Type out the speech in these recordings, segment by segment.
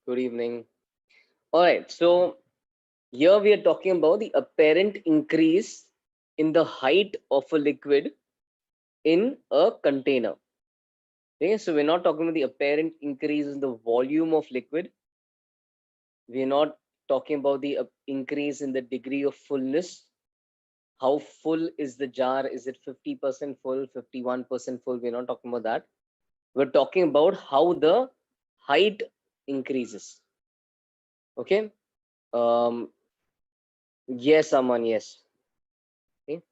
Good evening. All right, so here we are talking about the apparent increase in the height of a liquid in a container. Okay, so we're not talking about the apparent increase in the volume of liquid. We're not talking about the increase in the degree of fullness. How full is the jar? Is it 50% full, 51% full? We're not talking about that. We're talking about how the height increases. Okay. Um, yes, Aman, yes. Okay.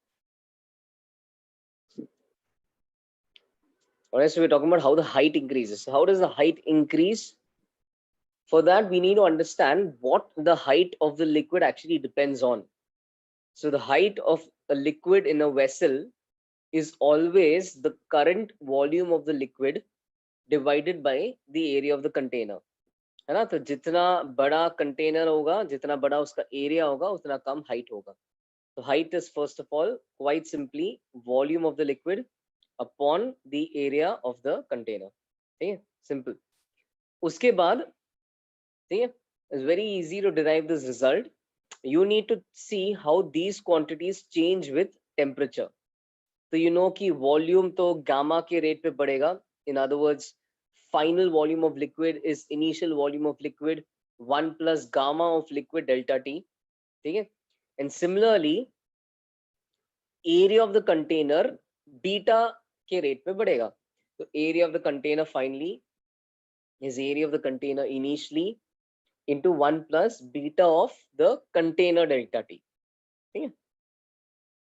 All right, so we're talking about how the height increases. So how does the height increase? For that, we need to understand what the height of the liquid actually depends on. So the height of a liquid in a vessel is always the current volume of the liquid divided by the area of the container. है ना? तो जितना बड़ा container होगा, जितना बड़ा उसका area होगा, उतना कम हाइट होगा. So height is first of all quite simply volume of the liquid upon the area of the container. ठीक है? Simple. उसके बाद ठीक है? It's very easy to derive this result. You need to see how these quantities change with temperature. तो you know कि volume तो gamma के rate पे बढ़ेगा. In other words, final volume of liquid is initial volume of liquid 1 plus gamma of liquid delta T. ठीक है? And similarly, area of the container beta के rate पे बढ़ेगा. So area of the container finally is area of the container initially into 1 plus beta of the container delta T. Okay.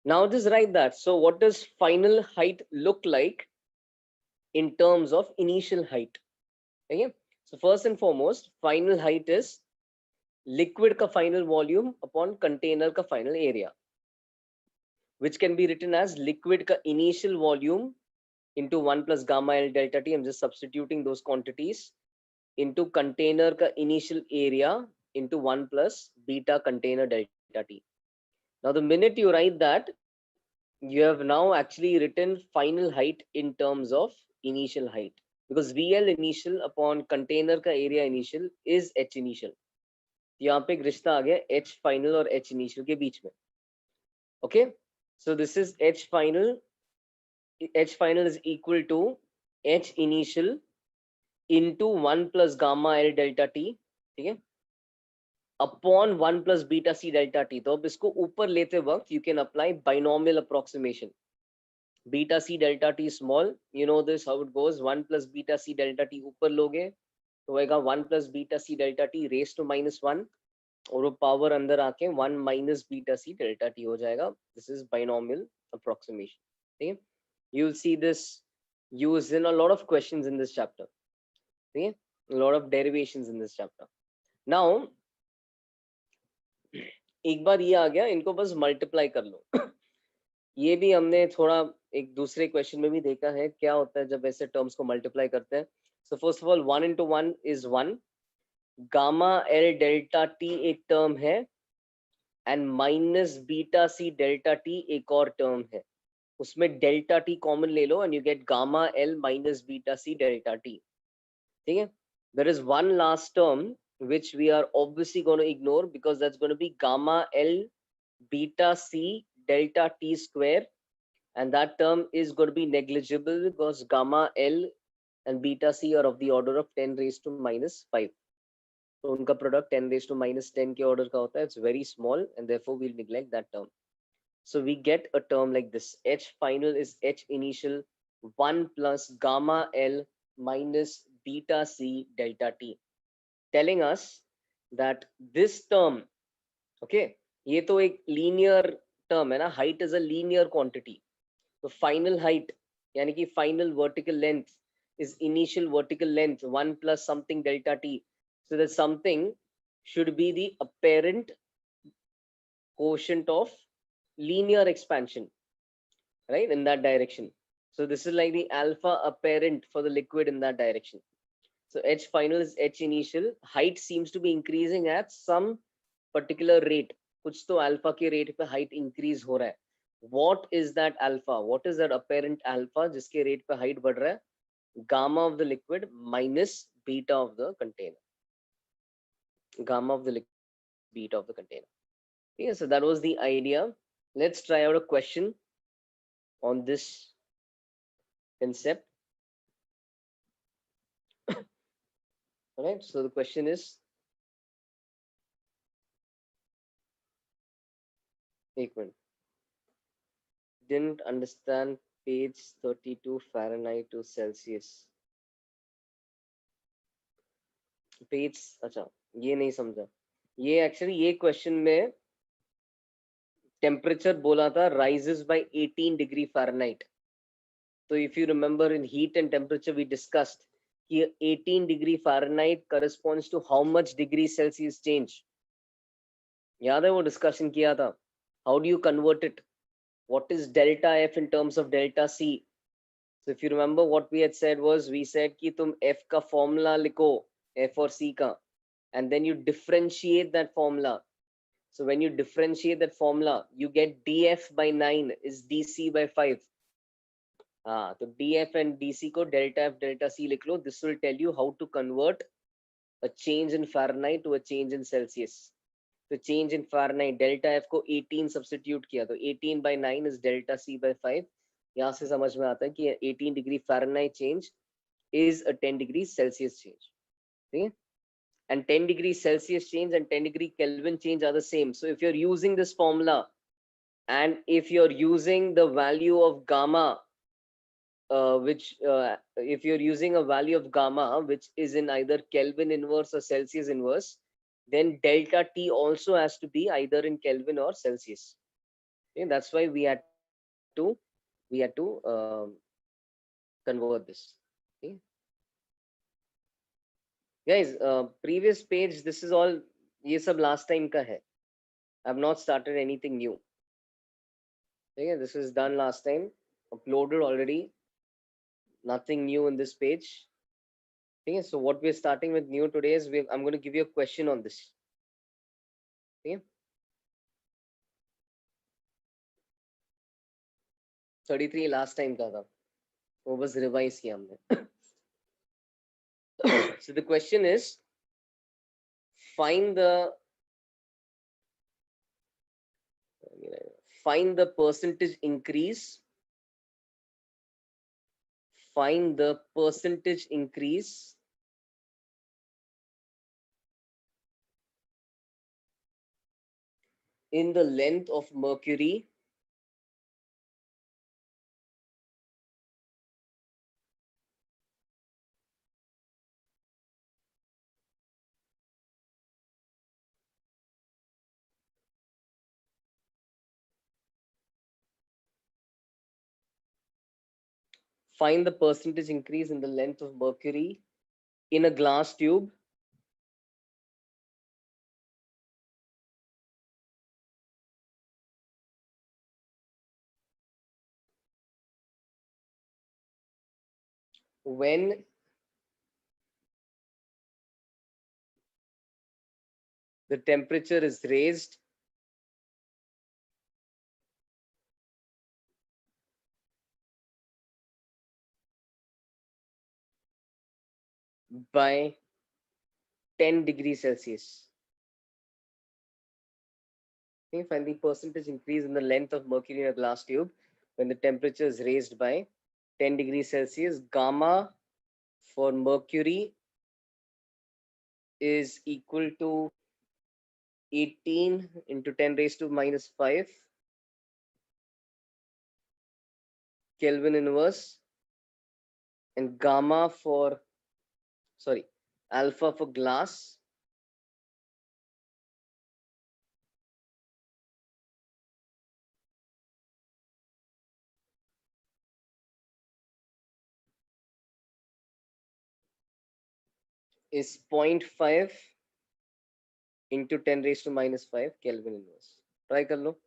Now just write that. So what does final height look like in terms of initial height? Okay. So first and foremost, final height is liquid ka final volume upon container ka final area, which can be written as liquid ka initial volume into 1 plus gamma L delta T. I'm just substituting those quantities into container ka initial area into 1 plus beta container delta T. Now, the minute you write that, you have now actually written final height in terms of initial height, because VL initial upon container का area initial is H initial. यहाँ पे एक रिश्ता आ गया H final और H initial के बीच में. Okay, so this is H final. H final is equal to H initial into 1 plus gamma L delta T. ठीक है, upon 1 plus beta C delta T. तो अब इसको ऊपर लेते वक्त you can apply binomial approximation. Beta C delta T small, you know this how it goes. 1 plus beta C delta T ऊपर लोगे तो होएगा 1 plus beta C delta T raise to -1, और वो पावर अंदर आके 1 minus beta C delta T हो जाएगा. This is binomial approximation. ठीक है, you will see this used in a lot of questions in this chapter. Okay, a lot of derivations in this chapter. Now एक बार ये आ गया, इनको बस multiply कर लो. ये भी हमने थोड़ा एक दूसरे क्वेश्चन में भी देखा है क्या होता है जब ऐसे टर्म्स को मल्टीप्लाई करते हैं. So first of all 1 into 1 is 1. Gamma L delta T एक टर्म है and minus beta C delta T एक और टर्म है. उसमें डेल्टा टी कॉमन ले लो and you get gamma L minus beta C delta T. ठीक है, there is one last term which we are obviously going to ignore because that's going to be gamma L beta C delta T square, and that term is going to be negligible because gamma L and beta C are of the order of 10 raised to -5. So unka product 10 raised to -10 के order का होता है. It's very small and therefore we'll neglect that term. So we get a term like this. H final is H initial 1 plus gamma L minus beta C delta T, telling us that this term, okay, ये तो एक linear term है ना. height is a linear quantity. So final height यानी कि final vertical length is initial vertical length 1 plus something delta T. So that something should be the apparent quotient of linear expansion, right, in that direction. So this is like the alpha apparent for the liquid in that direction. So H final is H initial. Height seems to be increasing at some particular rate. कुछ तो alpha के rate पे height increase हो रहा है. What is that alpha? What is that apparent alpha जिसके rate पे height बढ़ रहा है? Gamma of the liquid minus beta of the container. gamma of the liquid minus beta of the container. Okay, so that was the idea. Let's try out a question on this concept. All right, so the question is, didn't understand page 32 Fahrenheit to Celsius. Page अच्छा ये नहीं समझा ये actually ये question में temperature बोला था rises by 18 degree Fahrenheit. So if you remember in heat and temperature we discussed कि 18 degree Fahrenheit corresponds to how much degree Celsius change. याद है वो डिस्कशन किया था. How do you convert it? What is delta F in terms of delta C? So if you remember what we had said was we said कि तुम F का formula लिखो F और C का and then you differentiate that formula. So when you differentiate that formula, you get dF by 9 is dC by 5. So dF and dC को delta F delta C लिख लो. This will tell you how to convert a change in Fahrenheit to a change in Celsius. So change in Fahrenheit delta F को 18 substitute किया तो 18 by 9 is delta C by 5. यहाँ से समझ में आता है कि 18 degree Fahrenheit change is a 10 degree Celsius change. ठीक है? And 10 degree Celsius change and 10 degree Kelvin change are the same. So if you're using this formula and if you're using the value of gamma, if you're using a value of gamma which is in either Kelvin inverse or Celsius inverse, then delta T also has to be either in Kelvin or Celsius. Okay, that's why we had to convert this. Okay. Guys, previous page, this is all, ये सब last time का है. I've not started anything new. Okay, this is done last time, uploaded already. Nothing new in this page. Okay, so what we're starting with new today is I'm going to give you a question on this. Okay. 33 last time का था. वो बस revise किया हमने. So the question is, find the percentage increase. Find the percentage increase in the length of mercury find the percentage increase in the length of mercury in a glass tube when the temperature is raised by 10 degrees Celsius. Okay, find the percentage increase in the length of mercury in a glass tube when the temperature is raised by 10 degrees Celsius. Gamma for mercury is equal to 18 into 10 raised to minus 5 Kelvin inverse, and gamma for, sorry, alpha for glass is 0.5 into 10 raised to minus 5 Kelvin inverse. Try कर लो.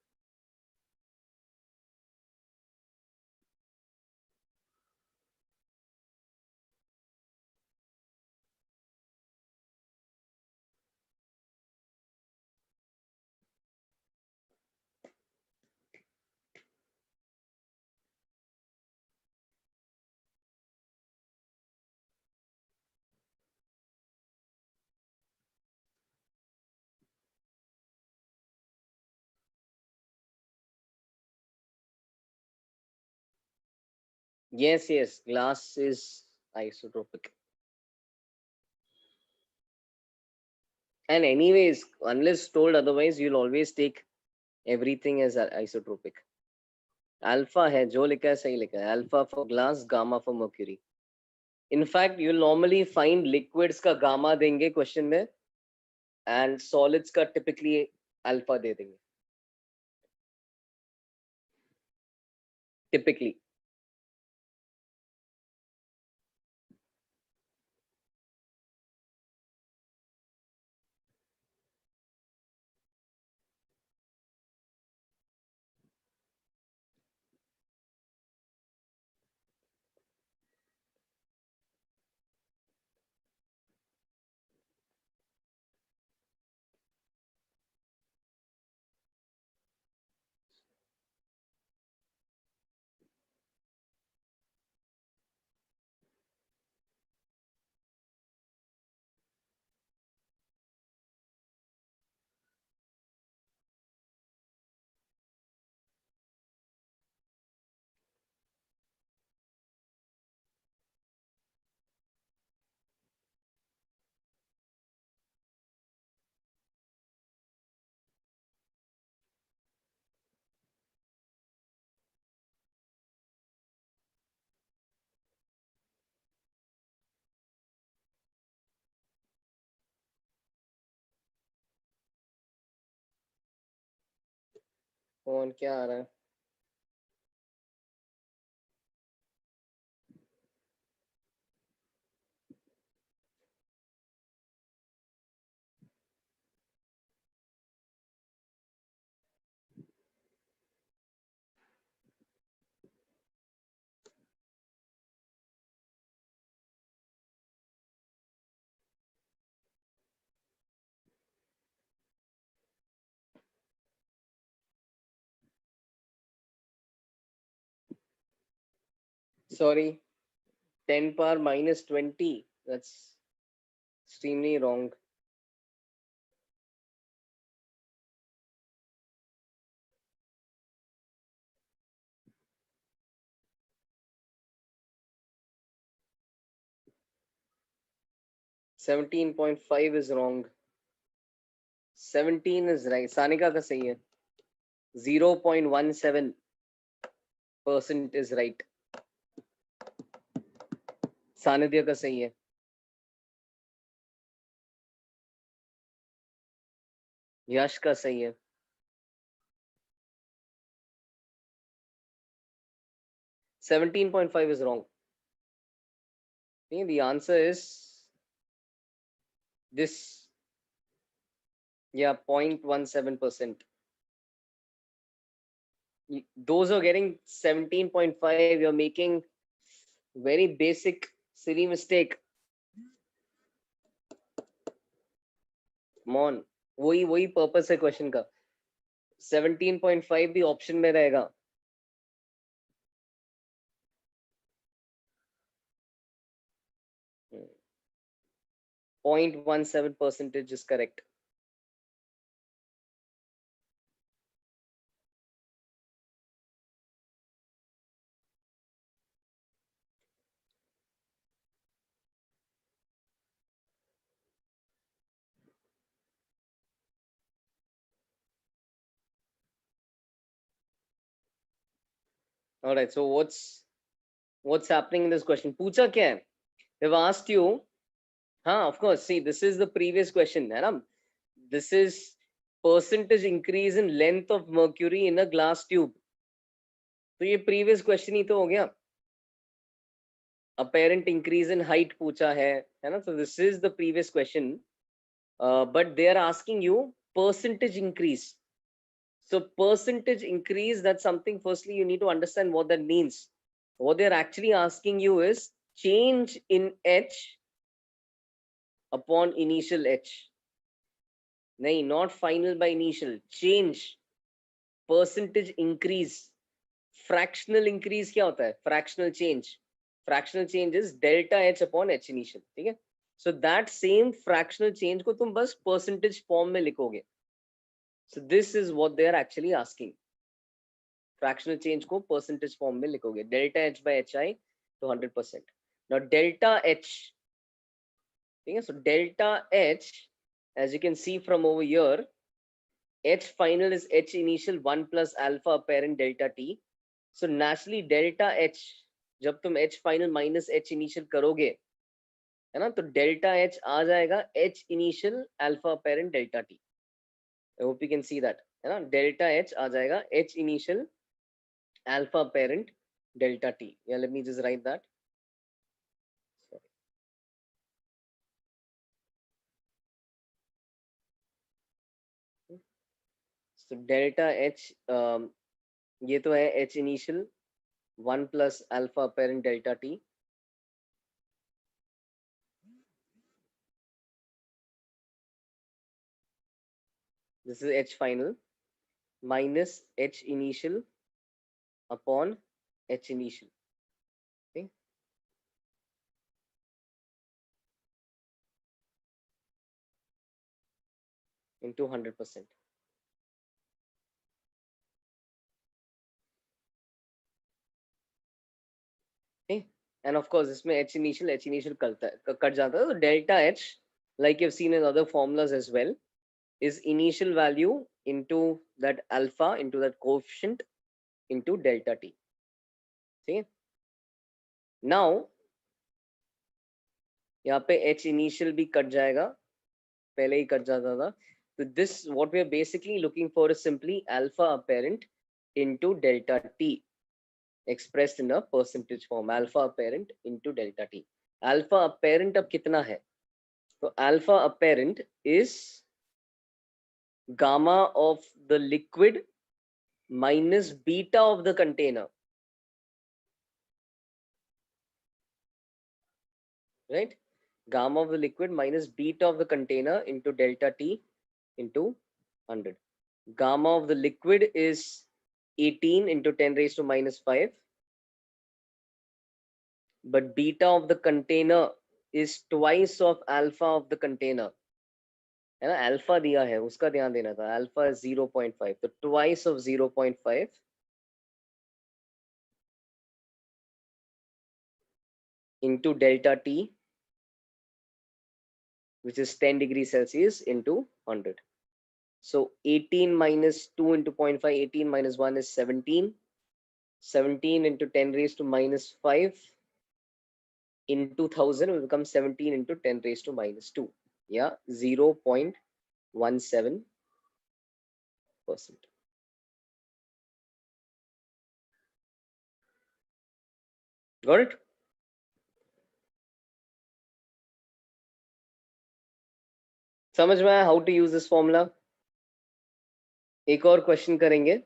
Yes, yes, glass is isotropic. And anyways, unless told otherwise, you'll always take everything as isotropic. Alpha है जो लिखा है सही लिखा है. Alpha for glass, gamma for mercury. In fact, you'll normally find liquids का gamma देंगे question में, and solids का typically alpha दे देंगे. Typically. कौन क्या आ रहा है? Sorry, 10 power minus 20. That's extremely wrong. $17.5 is wrong. 17 is right. Sanika का सही है. 0.17% is right. सानिध्य का सही है. यश का सही है. 17.5 is wrong. The answer is this. Yeah, 0.17%. Those are getting 17.5. You're making very basic silly mistake. Come on. वही पर्पस है क्वेश्चन का. 17.5 भी ऑप्शन में रहेगा. Hmm. 0.17% is correct. All right. So what's happening in this question? पूछा क्या है? They've asked you. Of course. See, this is the previous question, है ना? This is percentage increase in length of mercury in a glass tube. तो ये previous question ही तो हो गया. Apparent increase in height पूछा है ना? So this is the previous question. But they are asking you percentage increase. So percentage increase, that's something firstly you need to understand what that means. What they're actually asking you is change in H upon initial H. नहीं, not final by initial. Change, percentage increase. Fractional increase क्या होता है? Fractional change. Fractional change is delta H upon H initial. ठीक है? So that same fractional change को तुम बस percentage form में लिखोगे. So this is what they are actually asking. Fractional change को परसेंटेज फॉर्म में लिखोगे, delta H by H I तो 100%. नाउ डेल्टा एच, ठीक है, so delta H as you can see from over here, h final is h initial 1 plus alpha apparent delta t. So naturally delta h, जब तुम h final minus h initial करोगे, है ना, तो delta H आ जाएगा h initial alpha apparent delta t. I hope you can see that, है ना, delta H आ जाएगा h initial alpha apparent delta t. Yeah, let me just write that. So delta h, ये तो है h initial 1 plus alpha apparent delta t. This is h final minus h initial upon h initial. Okay. Into 100%. Okay. And of course, इसमें h initial cut जाता है, तो delta h, like you've seen in other formulas as well, is initial value into that alpha, into that coefficient, into delta t. See, now यहाँ पे h initial भी cut जाएगा, पहले ही cut जाता था. So this, what we are basically looking for is simply alpha apparent into delta t, expressed in a percentage form. Alpha apparent into delta t. Alpha apparent अब कितना है? So alpha apparent is gamma of the liquid minus beta of the container, right? Gamma of the liquid minus beta of the container into delta t into 100. Gamma of the liquid is 18 into 10 raised to minus 5. But beta of the container is twice of alpha of the container. है ना, alpha दिया है, उसका ध्यान देना था. Alpha is 0.5, तो twice of 0.5 into delta t, which is 10 degrees Celsius into 100. So 18 minus 2 into 0.5, 18 minus 1 is 17. 17 into 10 raised to minus 5 into 1000 will become 17 into 10 raised to minus 2. Yeah, 0.17%. Got it? समझ में आया how to use this formula? एक और question करेंगे.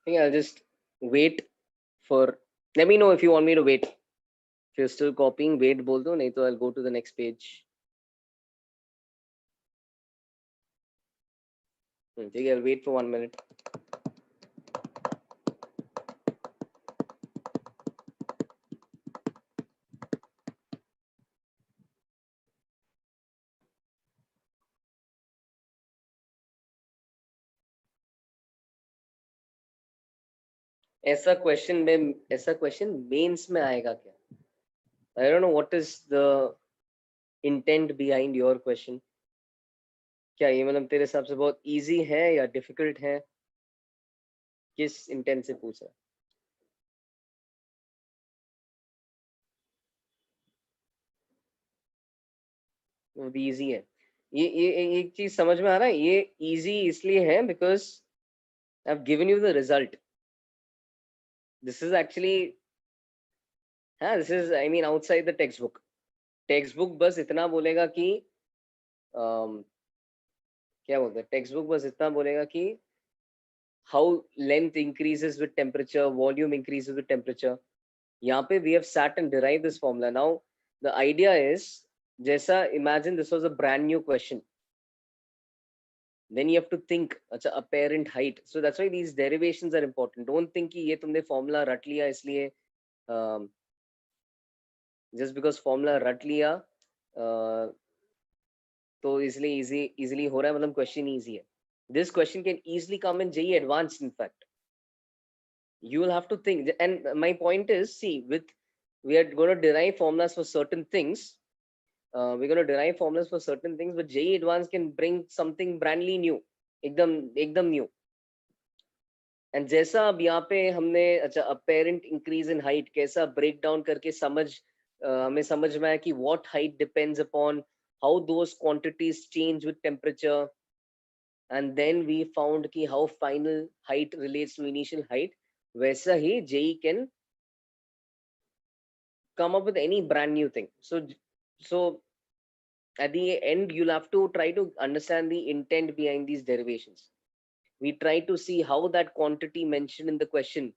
I'll just wait for, let me know if you want me to wait. If you're still copying, wait बोल दो, नहीं तो I'll go to the next page. ठीक है, I'll wait for 1 minute. ऐसा क्वेश्चन मेंस में आएगा क्या? I don't know what is the intent behind your question. क्या ये मतलब तेरे हिसाब से बहुत इजी है या डिफिकल्ट है? किस इंटेंट से पूछ रहा है? वो भी इजी है. ये एक चीज समझ में आ रहा है, ये इजी इसलिए है because I have given you the result. This is actually, हाँ, this is, I mean, outside the text book. Text book बस इतना बोलेगा कि क्या बोलते हैं, टेक्स्ट बुक बस इतना बोलेगा कि how length increases with temperature, volume increases with temperature. यहाँ पे we have sat and derive this formula. Now the idea is, जैसा imagine this was a brand new question, then you have to think, अच्छा, apparent height. So that's why these derivations are important. Don't think कि ये तुमने formula रट लिया इसलिए just because formula रट लिया तो इसलिए easily हो रहा है, मतलब question easy है. This question can easily come in JEE advanced. In fact, you will have to think. And my point is, see, we are going to derive formulas for certain things. We're going to derive formulas for certain things, but JEE advanced can bring something brandly new, एकदम new. And जैसा अब यहाँ पे हमने अच्छा apparent increase in height कैसा break down करके हमें समझ में आया कि what height depends upon how those quantities change with temperature, and then we found कि how final height relates to initial height. वैसा ही JEE can come up with any brand new thing. So at the end you'll have to try to understand the intent behind these derivations. We try to see how that quantity mentioned in the question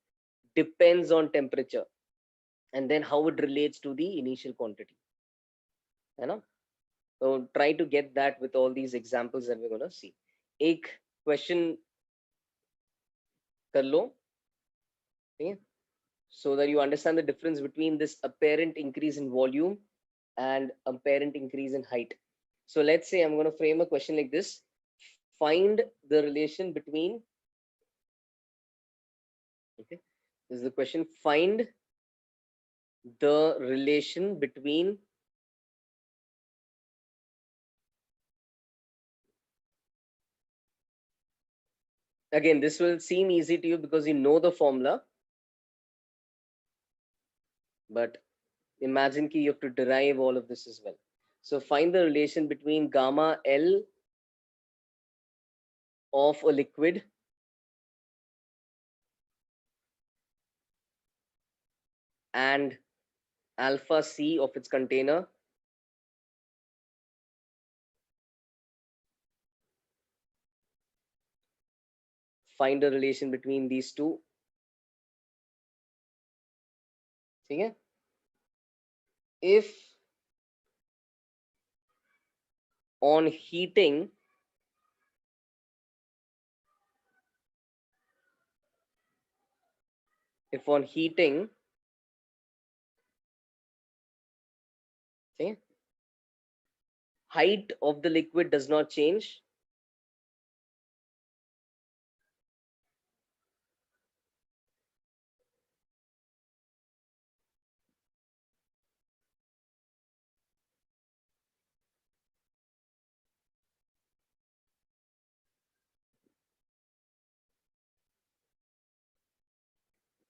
depends on temperature, and then how it relates to the initial quantity, you know. So try to get that with all these examples that we're going to see. Ek question kar lo, okay, so that you understand the difference between this apparent increase in volume and apparent increase in height. So let's say I'm going to frame a question like this: find the relation between, okay, this is the question, find the relation between again, this will seem easy to you because you know the formula, but imagine ki you have to derive all of this as well. So find the relation between gamma L of a liquid and alpha C of its container. Find a relation between these two. Okay? If on heating okay, height of the liquid does not change,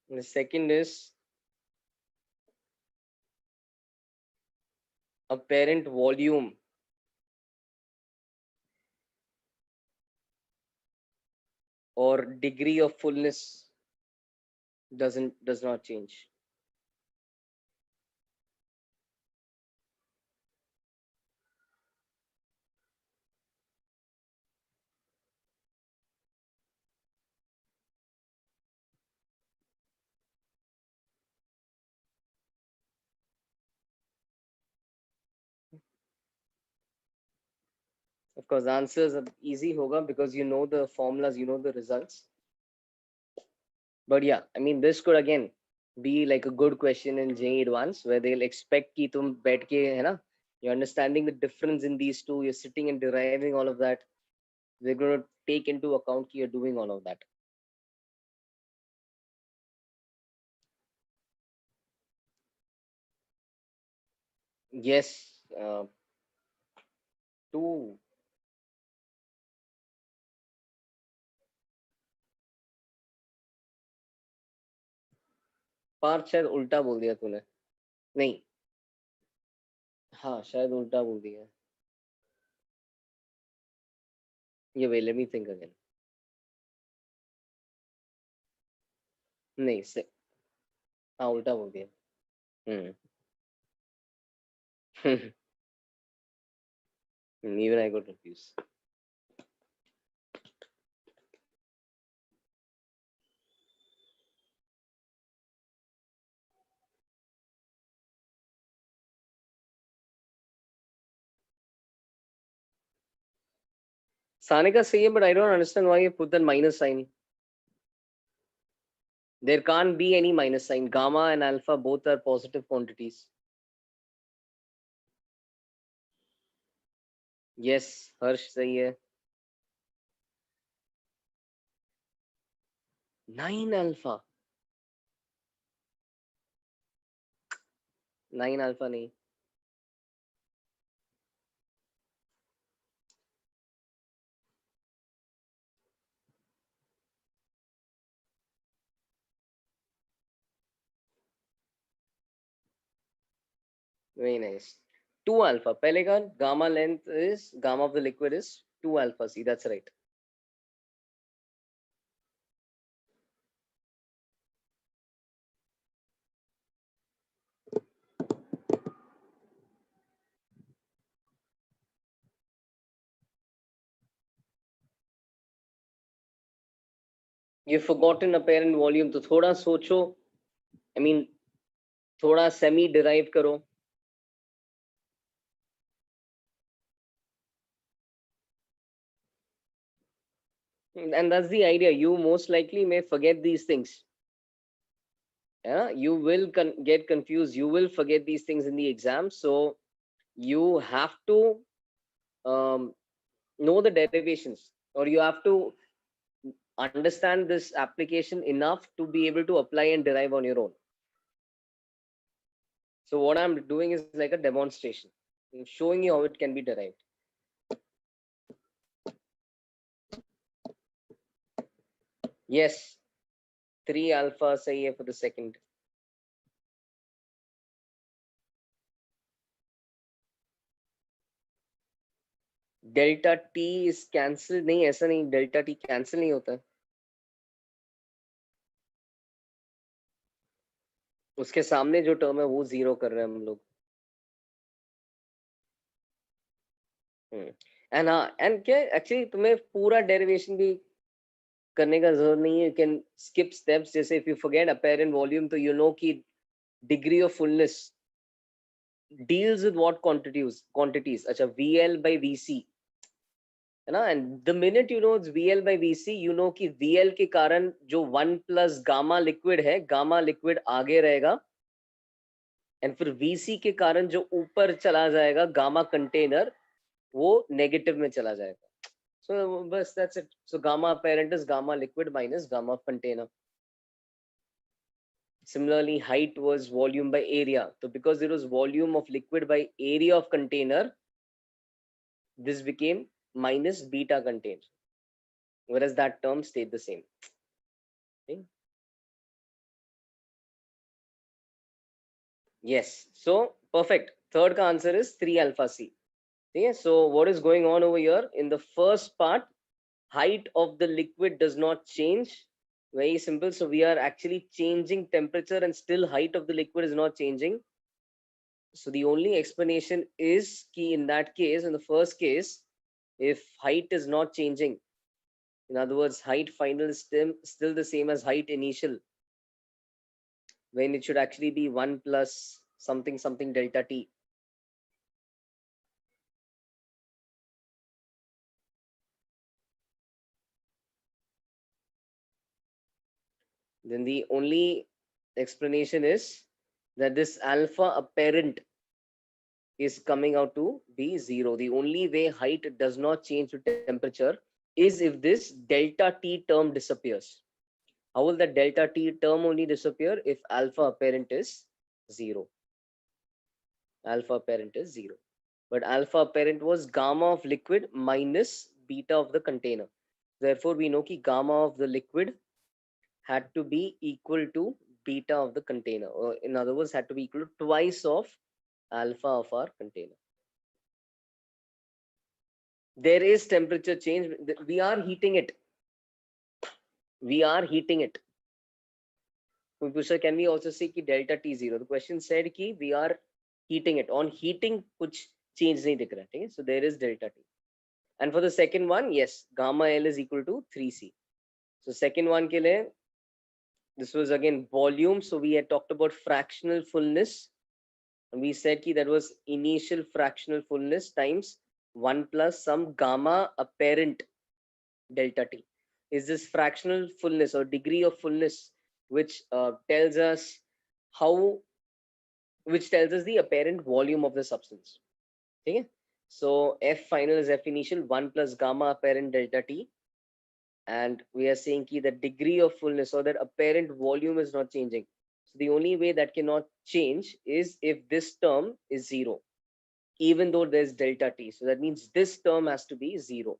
and the second is apparent volume or degree of fullness does not change. Of course, the answers are easy hoga because you know the formulas, you know the results. But yeah, I mean, this could again be like a good question in JEE Advanced where they'll expect कि तुम बैठ के है ना, you're understanding the difference in these two, you're sitting and deriving all of that. They're going to take into account कि you're doing all of that. Yes, two. Partha शायद उल्टा बोल दिया तूने. नहीं, हाँ शायद उल्टा बोल दिया. ये wait, let me think again. नहीं से हाँ उल्टा बोल दिया. Even I got confused. Sanika say, but I don't understand why you put that minus sign. There can't be any minus sign. Gamma and alpha both are positive quantities. Yes Harsh सही है. 9 alpha. 9 alpha नहीं. Very nice. 2 alpha पहले का gamma length is gamma of the liquid is 2 alpha C. That's right. You've forgotten apparent volume, तो थोड़ा सोचो. I mean, थोड़ा semi derive करो. And that's the idea. You most likely may forget these things. Yeah, you will get confused. You will forget these things in the exam. So you have to know the derivations, or you have to understand this application enough to be able to apply and derive on your own. So what I'm doing is like a demonstration. I'm showing you how it can be derived. Yes, 3 alpha sahi hai for the second. Delta T is cancel नहीं. ऐसा नहीं, delta T cancel नहीं होता. उसके सामने जो term है वो जीरो कर रहे हैं हम लोग. एंड हाँ, एंड क्या एक्चुअली तुम्हें पूरा डेरिवेशन भी करने का जरूरत नहीं है. You can skip steps. जैसे if you forget apparent volume, तो यू नो कि degree of fullness deals with what quantities. अच्छा, VL by VC है ना. And the minute you know it's VL by VC, you know कि VL के कारण जो 1 प्लस गामा लिक्विड है, गामा लिक्विड आगे रहेगा. एंड फिर VC के कारण जो ऊपर चला जाएगा गामा कंटेनर, वो नेगेटिव में चला जाएगा. So बस that's it. So gamma apparent is gamma liquid minus gamma container. Similarly, height was volume by area. So because there was volume of liquid by area of container, this became minus beta contained, whereas that term stayed the same. Okay. Yes. So perfect. Third ka answer is 3 alpha C. Okay. So what is going on over here? In the first part, height of the liquid does not change. Very simple. So we are actually changing temperature and still height of the liquid is not changing. So the only explanation is key in that case, in the first case, if height is not changing, in other words, height final is still the same as height initial, when it should actually be 1 plus something something delta T. Then the only explanation is that this alpha apparent is coming out to be 0. The only way height does not change with temperature is if this delta T term disappears. How will the delta T term only disappear? If alpha apparent is 0. Alpha apparent is 0. But alpha apparent was gamma of liquid minus beta of the container. Therefore, we know that gamma of the liquid had to be equal to beta of the container. Or in other words, had to be equal to twice of alpha of our container. There is temperature change. We are heating it. We are heating it. Can we also say कि delta T0? The question said कि we are heating it. On heating, कुछ change नहीं दिख रहा है. So there is delta T. And for the second one, yes, gamma L is equal to 3C. So second one के लिए, this was again volume. So we had talked about fractional fullness. And we said कि that was initial fractional fullness times 1 plus some gamma apparent delta T. Is this fractional fullness or degree of fullness, which tells us the apparent volume of the substance. Okay? So F final is F initial 1 plus gamma apparent delta T. And we are saying ki the degree of fullness or that apparent volume is not changing. So the only way that cannot change is if this term is 0, even though there's delta T. So that means this term has to be 0.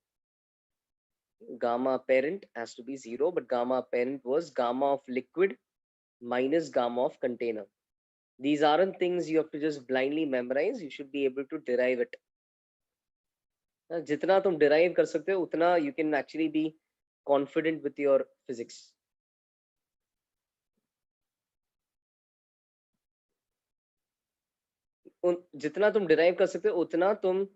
Gamma apparent has to be 0, but gamma apparent was gamma of liquid minus gamma of container. These aren't things you have to just blindly memorize. You should be able to derive it. जितना तुम derive कर सकते हो उतना you can actually be confident with your physics. जितना तुम derive कर सकते हो उतना तुम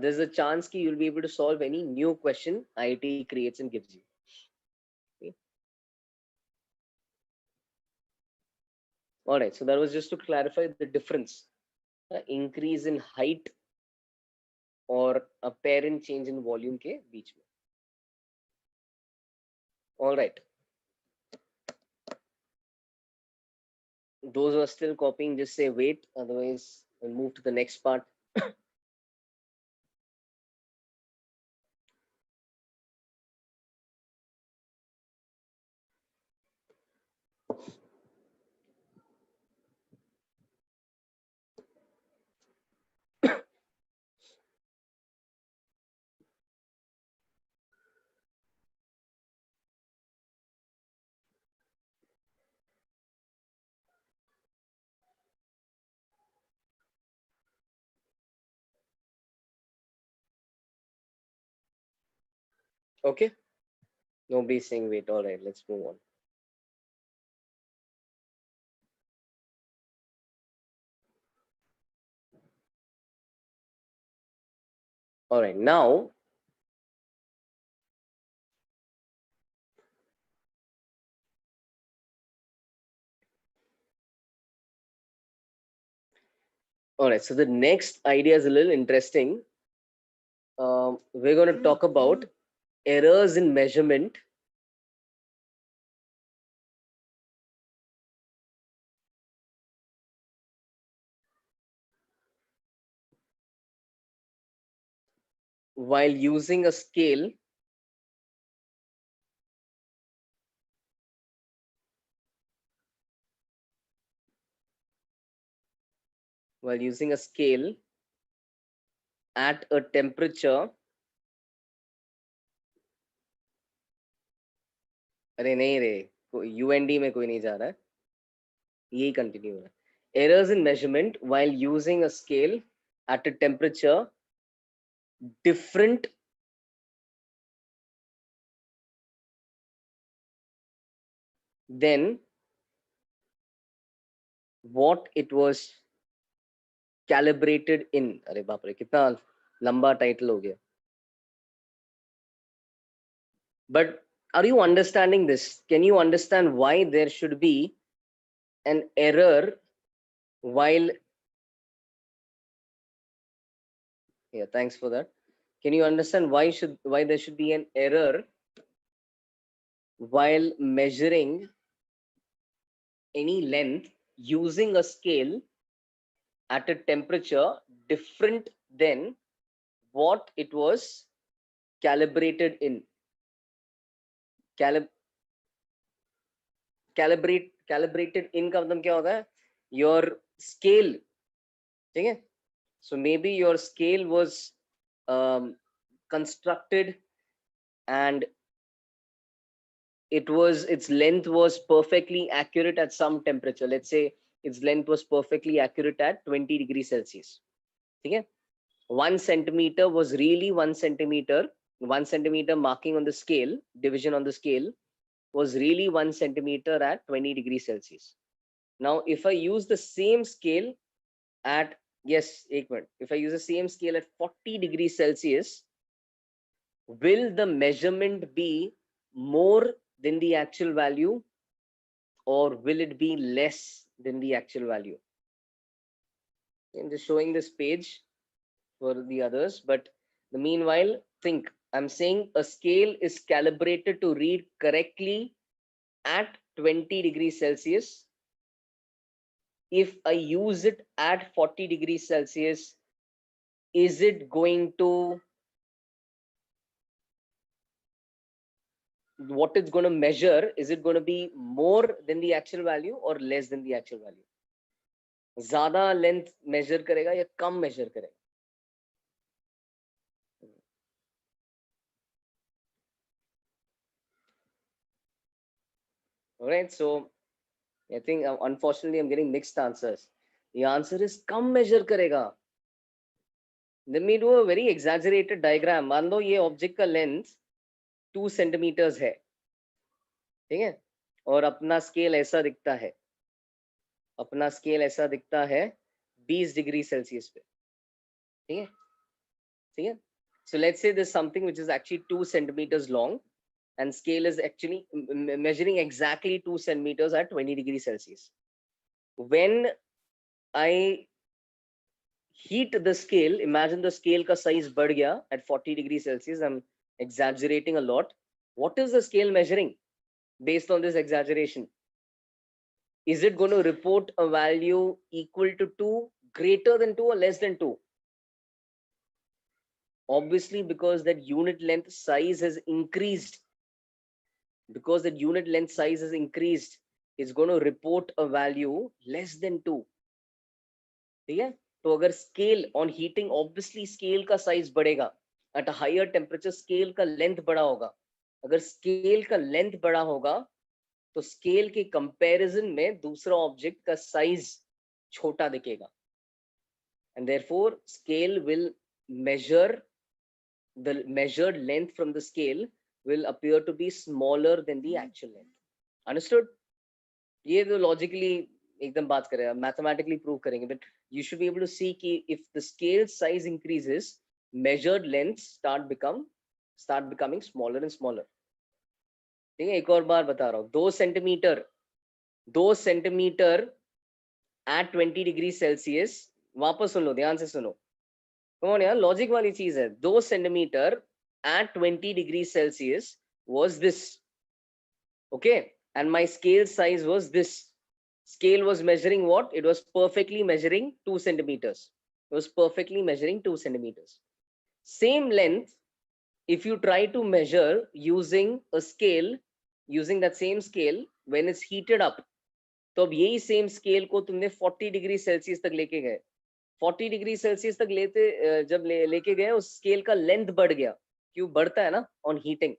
there's a chance कि you'll be able to solve any new question IIT creates and gives you. Okay. All right, so that was just to clarify the difference. Increase in height और apparent change in volume के बीच में. All right. Those who are still copying, just say wait. Otherwise, we'll move to the next part. Okay. Nobody's saying wait. All right, let's move on. All right, now all right, so the next idea is a little interesting. We're going to talk about errors in measurement while using a scale at a temperature. अरे नहीं रे, UND में कोई नहीं जा रहा है, यही कंटिन्यू है. Errors in measurement while using a scale at a temperature different than what it was calibrated in. अरे बाप रे, कितना लंबा टाइटल हो गया. But are you understanding this? Can you understand why there should be an error while, yeah, thanks for that. Can you understand why there should be an error while measuring any length using a scale at a temperature different than what it was calibrated in? Calibrated in का मतलब क्या होता है? Your scale, ठीक है? So maybe your scale was constructed and its length was perfectly accurate at some temperature. Let's say its length was perfectly accurate at 20 degrees Celsius. Okay? 1 centimeter was really 1 centimeter. 1 centimeter marking on the scale, division on the scale, was really 1 centimeter at 20 degrees Celsius. Now, if I use the same scale at, yes, if I use the same scale at 40 degrees Celsius, will the measurement be more than the actual value, or will it be less than the actual value? I'm just showing this page for the others, but the meanwhile, think. I'm saying a scale is calibrated to read correctly at 20 degrees Celsius. If I use it at 40 degrees Celsius, is it going to, what it's going to measure, is it going to be more than the actual value or less than the actual value? ज्यादा length major करेगा या कम major करेगा? All right, so I think unfortunately I'm getting mixed answers. The answer is come measure करेगा. Let me do a very exaggerated diagram. मान लो ये object का length 2 centimetres है, ठीक है, और अपना स्केल ऐसा दिखता है, अपना स्केल ऐसा दिखता है 20 डिग्री सेल्सियस पे, ठीक है, ठीक है. So let's say there's something which is actually 2 centimeters long and scale is actually measuring exactly 2 centimeters at 20 degrees Celsius. When I heat the scale, imagine the scale का size बढ़ गया at 40 degrees Celsius. I'm exaggerating a lot. What is the scale measuring based on this exaggeration? Is it going to report a value equal to 2, greater than 2, or less than 2? Obviously, because that unit length size has increased. Because that unit length size has increased, it's going to report a value less than 2. ठीक है? तो अगर scale on heating, obviously scale का size बढ़ेगा. At a higher temperature, scale का length बड़ा होगा. अगर scale का length बड़ा होगा, तो scale के comparison में दूसरा object का size छोटा दिखेगा. And therefore, scale will measure, the measured length from the scale will appear to be smaller than the actual length. Understood? ये तो logically एकदम बात करेगा, mathematically prove करेंगे, but you should be able to see कि if the scale size increases, measured lengths start becoming smaller and smaller. ठीक है, एक और बार बता रहा हूँ, 2 सेंटीमीटर at 20 डिग्री सेल्सियस, वापस सुन लो, ध्यान से सुनो, कौन यार, लॉजिक वाली चीज है. 2 centimetre at 20 degree Celsius was this, okay, and my scale size was this. Scale was measuring what? It was perfectly measuring 2 centimeters. It was perfectly measuring 2 centimeters. Same length, if you try to measure using a scale, using that same scale, when it's heated up, तो अब यही same scale को तुमने 40 degree Celsius तक लेके गए. 40 degree Celsius तक जब लेके गए, उस स्केल का लेंथ बढ़ गया. क्यों बढ़ता है ना ऑन हीटिंग?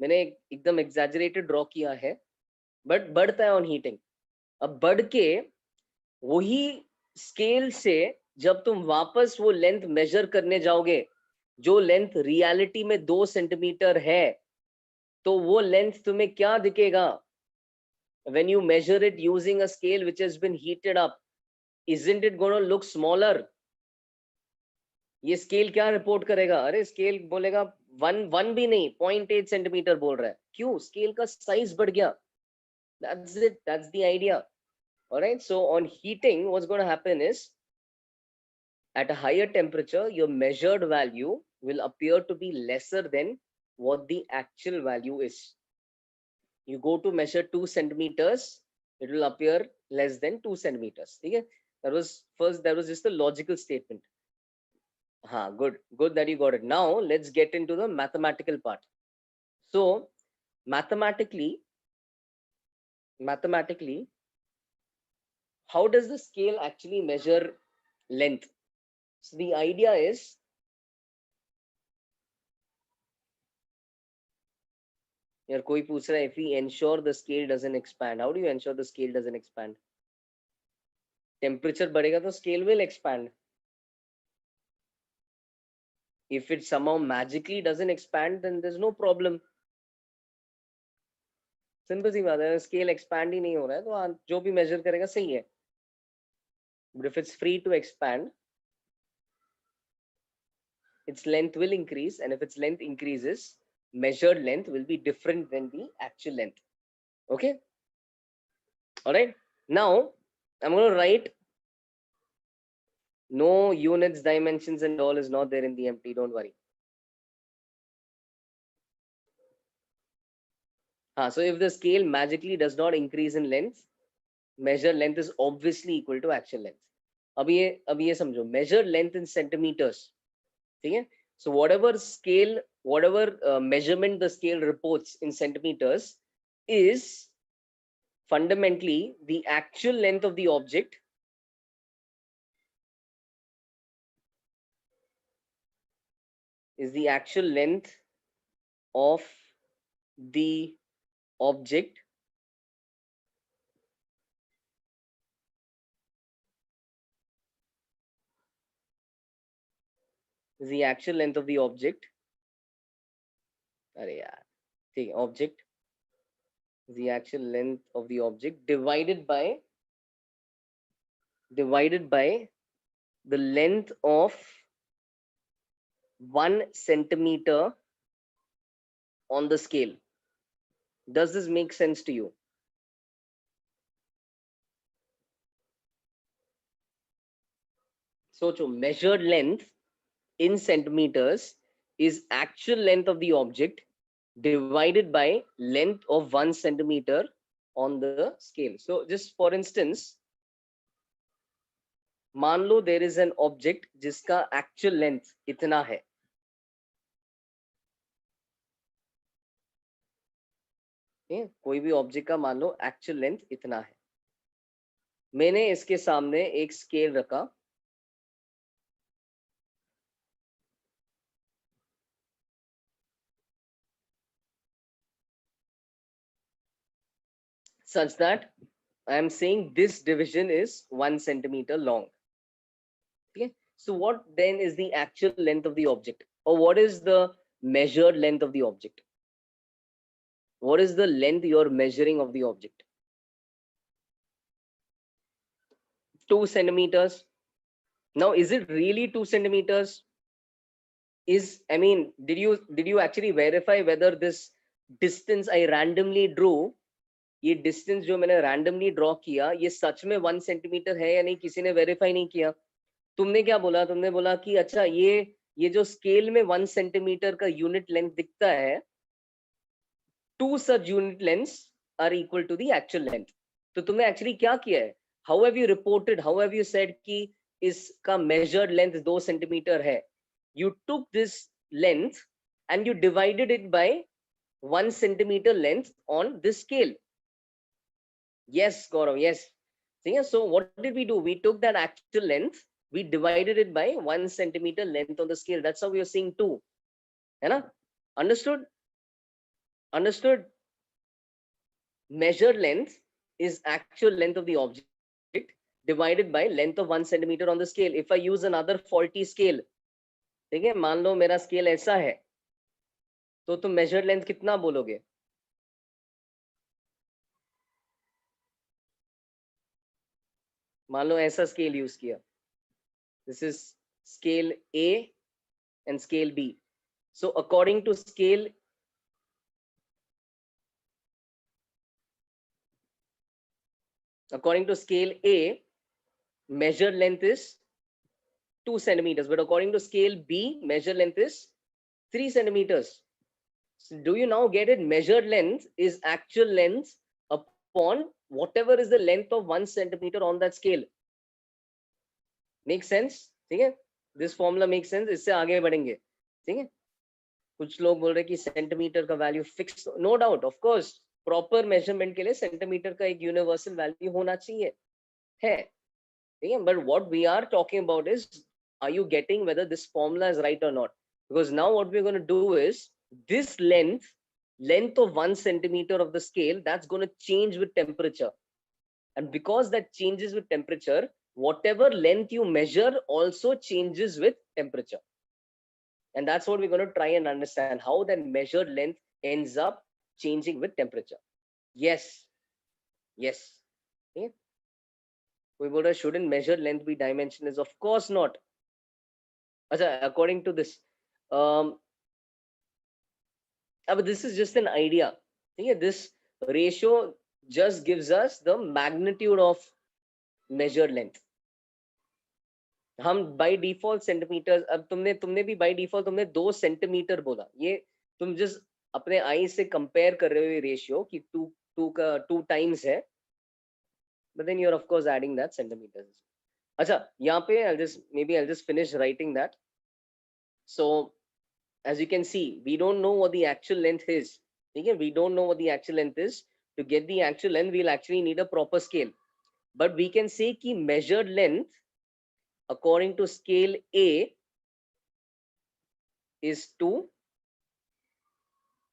मैंने एकदम एग्जैजरेटेड ड्रॉ किया है, बट बढ़ता है ऑन हीटिंग. अब बढ़ के वही स्केल से जब तुम वापस वो लेंथ मेजर करने जाओगे, जो लेंथ रियलिटी में 2 सेंटीमीटर है, तो वो लेंथ तुम्हें क्या दिखेगा? When you measure it using a scale which has been heated up, isn't it going to look smaller? ये स्केल क्या रिपोर्ट करेगा? अरे स्केल बोलेगा 1 भी नहीं, 0.8 सेंटीमीटर बोल रहा है. क्यों? स्केल का साइज बढ़ गया. That's it. That's the idea. All right. So on heating, what's going to happen is, at a higher temperature, your measured value will appear to be lesser than what the actual value is. You go to measure 2 centimeters, it will appear less than 2 centimeters. Okay? That was just a logical statement. Good that you got it. Now let's get into the mathematical part. So mathematically, how does the scale actually measure length? So the idea is, यार कोई पूछ रहा है, if we ensure the scale doesn't expand, how do you ensure the scale doesn't expand? Temperature बढ़ेगा तो scale will expand. If it somehow magically doesn't expand, then there's no problem. Simple सी बात है, स्केल एक्सपैंड ही नहीं हो रहा है तो जो भी मेजर करेगा सही है. But if it's free to expand, its length will increase, and if its length increases, measured length will be different than the actual length. Okay? All right. Now I'm going to write no units, dimensions, and all is not there in the empty. Don't worry. So if the scale magically does not increase in length, measured length is obviously equal to actual length. अब ये समझो, measured length in centimeters. ठीक है. So whatever scale, whatever measurement the scale reports in centimeters is fundamentally the actual length of the object is the actual length of the object is the actual length of the object. अरे यार ठीक है, object is the actual length of the object divided by the length of 1 centimeter on the scale. Does this make sense to you? So measured length in centimeters is actual length of the object divided by length of 1 centimeter on the scale. So just for instance, मान लो there is an object जिसका actual length इतना है. कोई भी object का मान लो actual length इतना है. मैंने इसके सामने एक स्केल रखा, such that I am saying this division is 1 centimeter long. Okay, so what then is the actual length of the object, or what is the measured length of the object? What is the length you are measuring of the object? 2 centimeters. Now, is it really 2 centimeters? I mean, did you actually verify whether this distance I randomly drew, ये distance जो मैंने randomly draw किया, ये सच में 1 centimeter है या नहीं? किसी ने verify नहीं किया. तुमने क्या बोला? तुमने बोला कि अच्छा ये जो scale में 1 centimeter का unit length दिखता है, 2 such unit lengths are equal to the actual length. तो तुमने actually क्या किया है? How have you reported? How have you said कि इसका measured length 2 centimeter है? You took this length and you divided it by 1 centimeter length on this scale. Yes, Gaurav, yes. So what did we do? We took that actual length, we divided it by 1 centimeter length on the scale. That's how we are seeing 2. है ना? Understood? Understood? Measured length is actual length of the object divided by length of 1 centimeter on the scale. If I use another faulty scale, ठीक है, मान लो मेरा scale ऐसा है, तो तुम मेजर्ड लेंथ कितना बोलोगे? मान लो ऐसा स्केल यूज किया, this is scale A and scale B. So according to scale A, measured length is 2 centimeters, but according to scale B, measured length is 3 centimeters. So do you now get it? Measured length is actual length upon whatever is the length of 1 centimeter on that scale. Make sense? ठीक है, this formula makes sense. इससे आगे बढ़ेंगे. ठीक है, कुछ लोग बोल रहे कि सेंटीमीटर का value fix, no doubt, of course proper measurement के लिए सेंटीमीटर का एक यूनिवर्सल वैल्यू होना चाहिए है. ठीक है, but what we are talking about is, are you getting whether this formula is right or not? Because now what we're going to do is this length of 1 centimeter of the scale, that's going to change with temperature, and because that changes with temperature, whatever length you measure also changes with temperature. And that's what we're going to try and understand, how that measured length ends up changing with temperature. Yes, yes. Okay. We would have, shouldn't measured length be dimensionless? Of course not. According to this, but this is just an idea. Okay? This ratio just gives us the magnitude of measured length. हम by default centimetre, अब तुमने भी by default तुमने 2 centimetre बोला, ये तुम just अपने आई से कंपेयर कर रहे हो ये रेशियो कि 2 टाइम्स है, but then you're of course adding that centimeters. अच्छा, यहाँ पे I'll just finish writing that. So as you can see, we don't know what the actual length is. Okay? We don't know what the actual length is. To get the actual length, we'll actually need a proper scale. But we can say ki measured length according to scale A is 2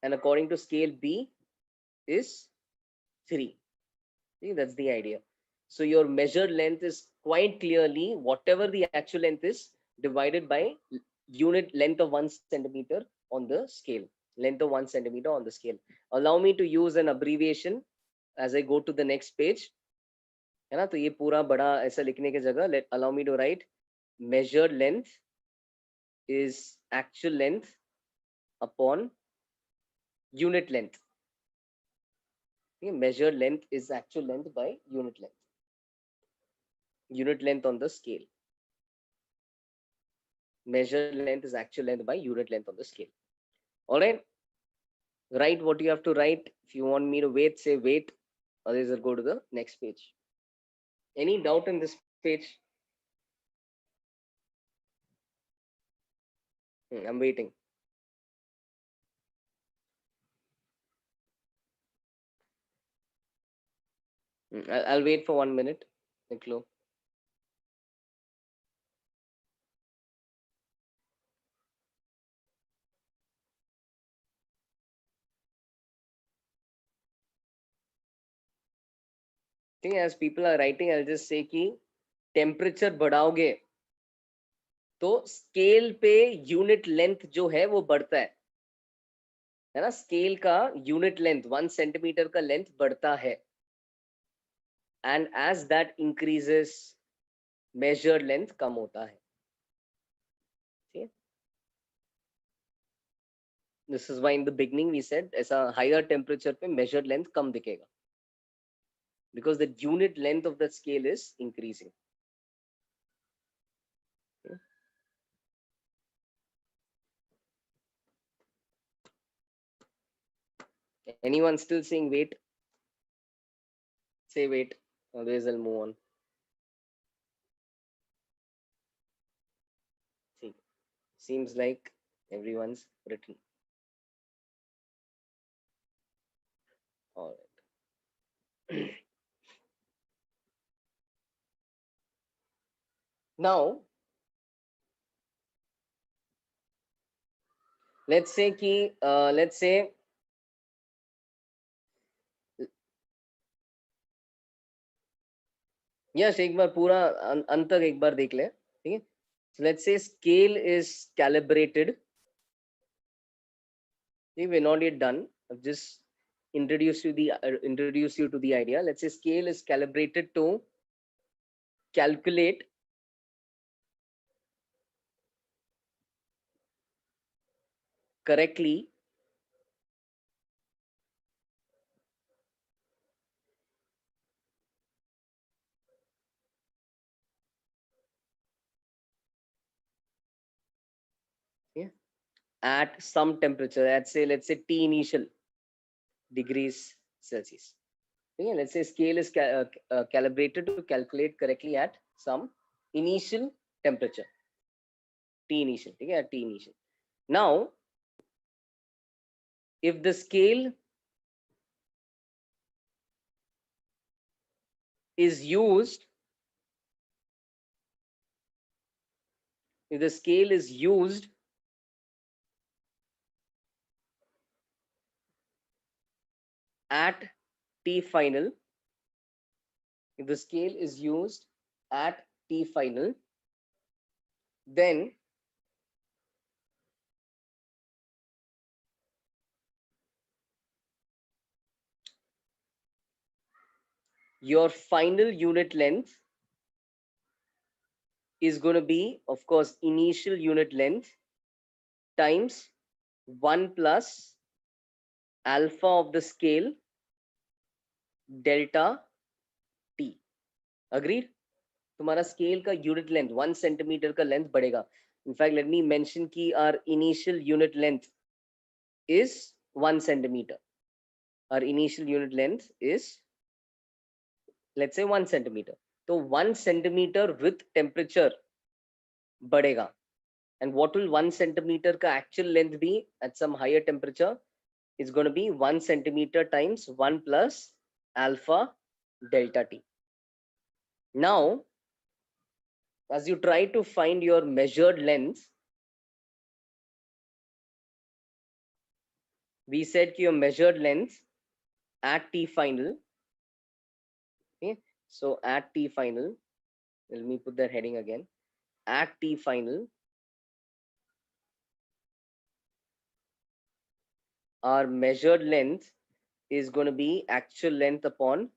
and according to scale B is 3. See, that's the idea. So your measured length is quite clearly whatever the actual length is divided by unit length of 1 centimeter on the scale. Length of 1 centimeter on the scale. Allow me to use an abbreviation as I go to the next page. है ना, तो ये पूरा बड़ा ऐसा लिखने की जगह let allow me to write measured length is actual length upon unit length. Okay? Measured length is actual length by unit length. Unit length on the scale. Measured length is actual length by unit length on the scale. All right. Write what you have to write. If you want me to wait, say wait. Otherwise, I'll go to the next page. Any doubt in this page? I'm waiting. I'll wait for 1 minute. Niklo. I think as people are writing, I'll just say कि temperature बढ़ाओगे तो scale पे unit length जो है वो बढ़ता है ना, scale का यूनिट लेंथ 1 सेंटीमीटर का लेंथ बढ़ता है and as that increases measured length कम होता है. This is why in the beginning we said ऐसा higher temperature पे measured length कम दिखेगा because the unit length of the scale is increasing. Anyone still saying wait? Say wait. Otherwise I'll move on. See, seems like everyone's written. All right. Now let's say कि let's say yes एक बार पूरा अंत तक एक बार देख ले, ठीक है. So let's say scale is calibrated. See, we're not yet done. I've just introduced you to the idea. Let's say scale is calibrated to calculate correctly at some temperature, at say let's say T initial degrees Celsius. Okay, let's say scale is calibrated to calculate correctly at some initial temperature, T initial. Okay, at T initial. Now, if the scale is used, if the scale is used at T final, if the scale is used at T final, then your final unit length is going to be, of course, initial unit length times 1 plus alpha of the scale delta t. Agreed? तुम्हारा scale का unit length 1 centimetre का length बढ़ेगा. In fact let me mention कि our initial unit length is 1 centimeter. Our initial unit length is, let's say, 1 centimeter. तो 1 centimeter with temperature बढ़ेगा. And what will 1 centimeter ka actual length be at some higher temperature? It's going to be 1 centimeter times 1 plus alpha delta T. Now, as you try to find your measured length, we said your measured length at T final. Okay, so at T final, let me put that heading again. At T final, our measured length is going to be actual length upon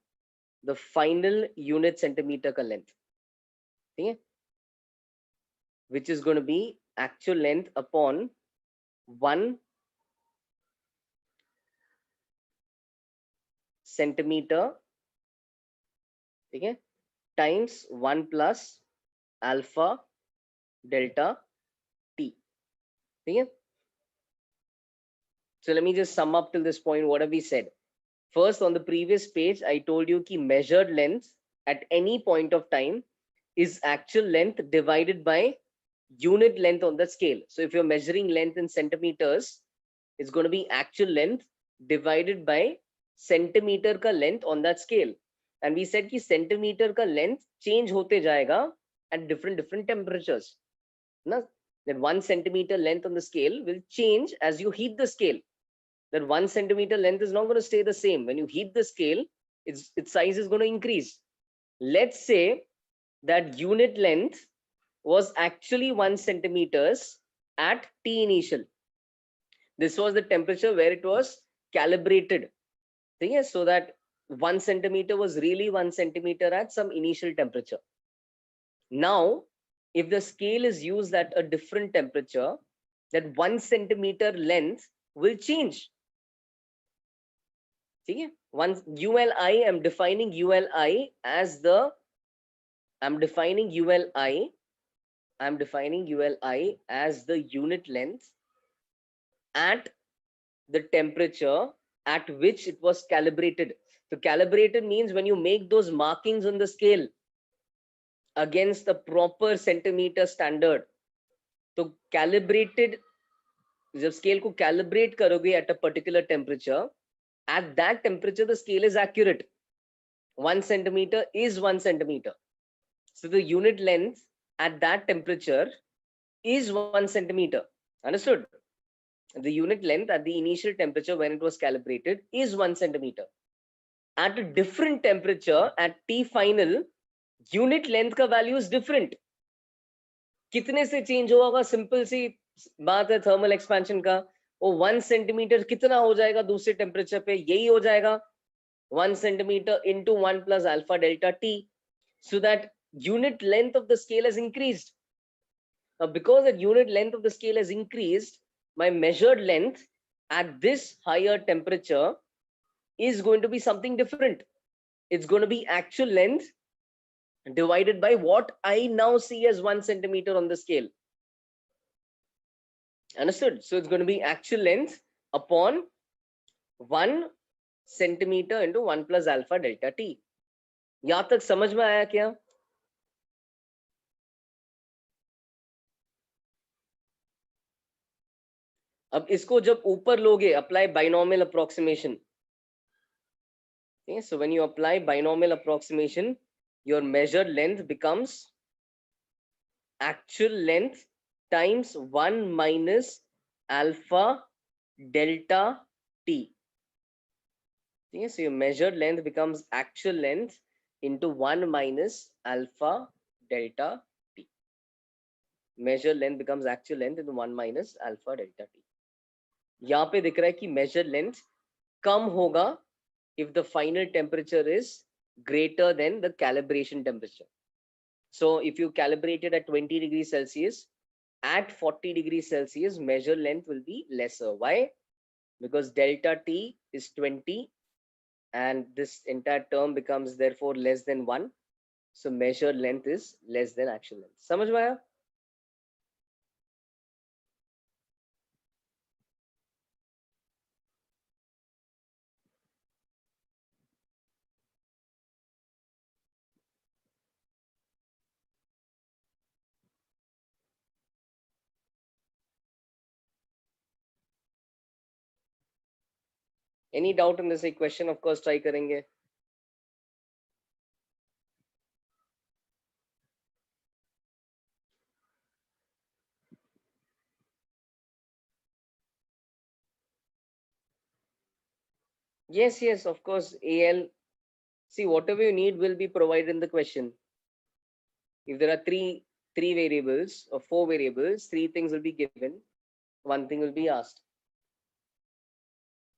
the final unit centimeter ka length. Okay, which is going to be actual length upon 1 centimeter, okay, times 1 plus alpha delta T. Okay, so let me just sum up till this point. What have we said? First, on the previous page, I told you ki measured length at any point of time is actual length divided by unit length on the scale. So if you're measuring length in centimeters, it's going to be actual length divided by centimeter ka length on that scale. And we said ki centimeter ka length change hote jayega at different temperatures. Na? That 1 centimeter length on the scale will change as you heat the scale. That 1 centimeter length is not going to stay the same. When you heat the scale, its size is going to increase. Let's say that unit length was actually 1 centimeters at T initial. This was the temperature where it was calibrated. Yes, so that 1 centimeter was really 1 centimeter at some initial temperature. Now, if the scale is used at a different temperature, that 1 centimeter length will change. Okay? Once ULI, I'm defining ULI as the, I'm defining ULI as the unit length at the temperature at which it was calibrated. So calibrated means when you make those markings on the scale against the proper centimeter standard. So calibrated, जब scale को calibrate करोगे at a particular temperature, at that temperature the scale is accurate. 1 centimeter is 1 centimeter. So the unit length at that temperature is 1 centimeter. Understood? The unit length at the initial temperature when it was calibrated is 1 centimeter. At a different temperature at T final, unit length का value is different. कितने से change होगा? Simple सी बात है thermal expansion का. वो 1 centimeter कितना हो जाएगा दूसरे temperature पे? यही हो जाएगा 1 centimeter into 1 plus alpha delta T. So that unit length of the scale has increased. Now, because the unit length of the scale has increased, my measured length at this higher temperature is going to be something different. It's going to be actual length divided by what I now see as 1 centimeter on the scale. Understood? So it's going to be actual length upon 1 centimeter into 1 plus alpha delta T. यहां तक समझ में आया क्या? अब इसको जब ऊपर लोगे, apply binomial approximation. Okay, so when you apply binomial approximation, your measured length becomes actual length times 1 minus alpha delta T. Okay, so your measured length becomes actual length into 1 minus alpha delta T. Measured length becomes actual length into 1 minus alpha delta T. यहाँ पे दिख रहा है कि measured length कम होगा if the final temperature is greater than the calibration temperature. So if you calibrate it at 20 degrees Celsius, at 40 degrees Celsius, measure length will be lesser. Why? Because delta T is 20 and this entire term becomes therefore less than 1. So measured length is less than actual length. समझ में आया? Any doubt in this equation? Of course try करेंगे. Yes, yes, of course. AL. See, whatever you need will be provided in the question. If there are three variables or four variables, three things will be given. One thing will be asked.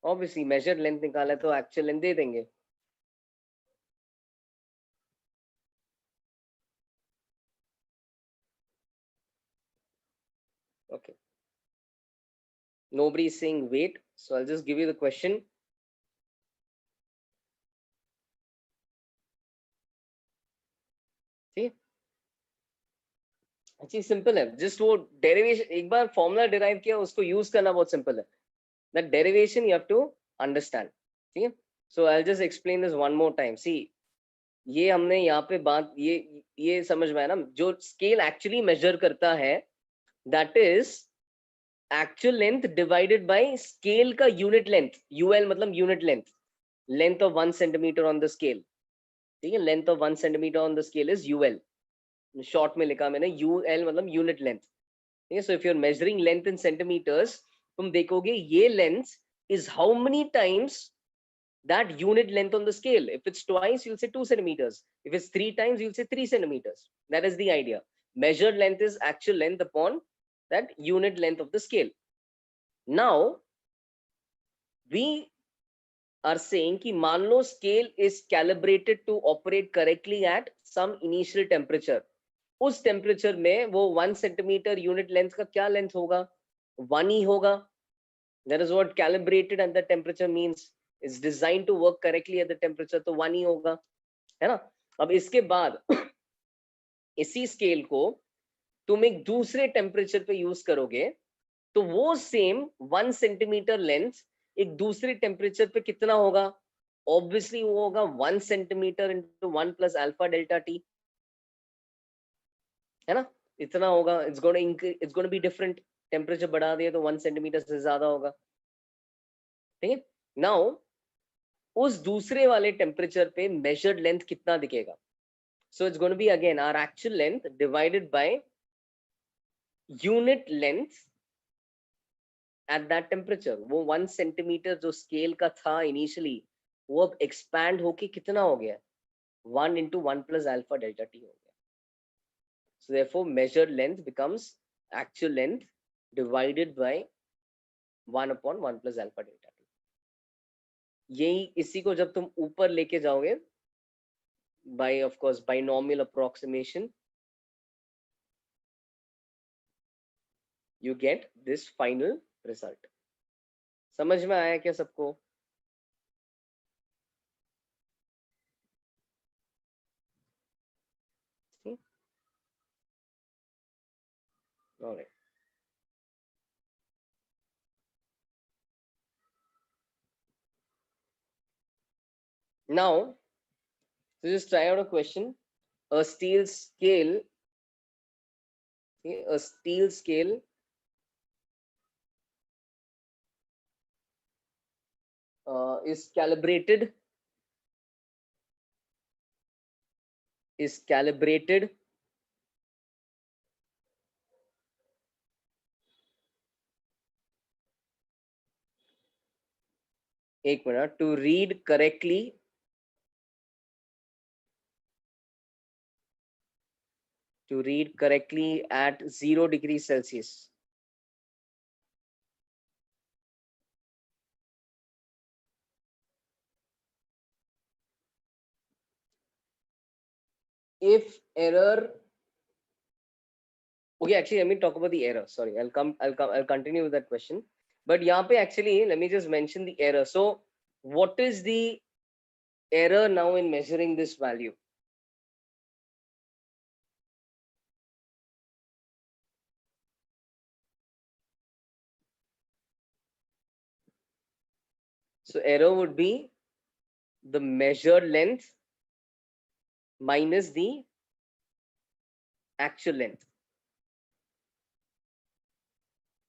Obviously, measured length निकाला तो actual length दे देंगे. Okay. Nobody is saying wait, so I'll just give you the question. See, अच्छी simple है. Just वो derivation एक बार formula derive किया उसको use करना बहुत simple है. That derivation you have to understand. ठीक है? So I'll just explain this one more time. See, ये हमने यहाँ पे बात ये समझ में आया ना, जो scale actually measure करता है, that is actual length divided by scale का unit length. UL मतलब unit length. Length of 1 centimeter on the scale. ठीक है? Length of 1 centimeter on the scale is UL. Short में लिखा मैंने UL मतलब unit length. ठीक है? So if you're measuring length in centimeters, तुम देखोगे ये length is how many times that unit length on the scale. If it's twice, you'll say 2 centimeters. If it's 3 times, you'll say 3 centimeters. That is the idea. Measured length is actual length upon that unit length of the scale. Now, we are saying कि मान लो scale is calibrated to operate correctly at some initial temperature. उस temperature में वो 1 centimeter unit length का क्या length होगा? 1 ही होगा. That is what calibrated at the temperature means. It's designed to work correctly at the temperature, तो 1 ही होगा, है ना? अब इसके बाद इसी स्केल को तुम एक दूसरे टेम्परेचर पे यूज करोगे तो वो सेम 1 सेंटीमीटर लेंथ एक दूसरे टेम्परेचर पे कितना होगा? ऑब्वियसली वो होगा 1 centimetre into 1 plus alpha delta T, है ना? इतना होगा. It's gonna be different. Temperature बढ़ा दिया तो 1 सेंटीमीटर से ज्यादा होगा. ठीक है? नाउ उस दूसरे वाले टेम्परेचर पे मेजर्ड लेंथ कितना दिखेगा? So it's gonna be again our actual length divided by unit length at that temperature. वो 1 सेंटीमीटर जो स्केल का था इनिशियली, वो अब एक्सपैंड होके कितना हो गया? 1 into 1 plus alpha delta t हो गया. So therefore measured length becomes actual length divided by 1 upon 1 plus alpha delta t. यही इसी को जब तुम ऊपर लेके जाओगे by of course binomial approximation, you get this final result. समझ में आया क्या सबको? All right. Now, so just try out a question. A steel scale, okay, a steel scale is calibrated एक minute to read correctly at 0 degrees Celsius. If error, okay, actually let me talk about the error. Sorry, I'll continue with that question. But यहाँ पे actually let me just mention the error. So what is the error now in measuring this value? So error would be the measured length minus the actual length.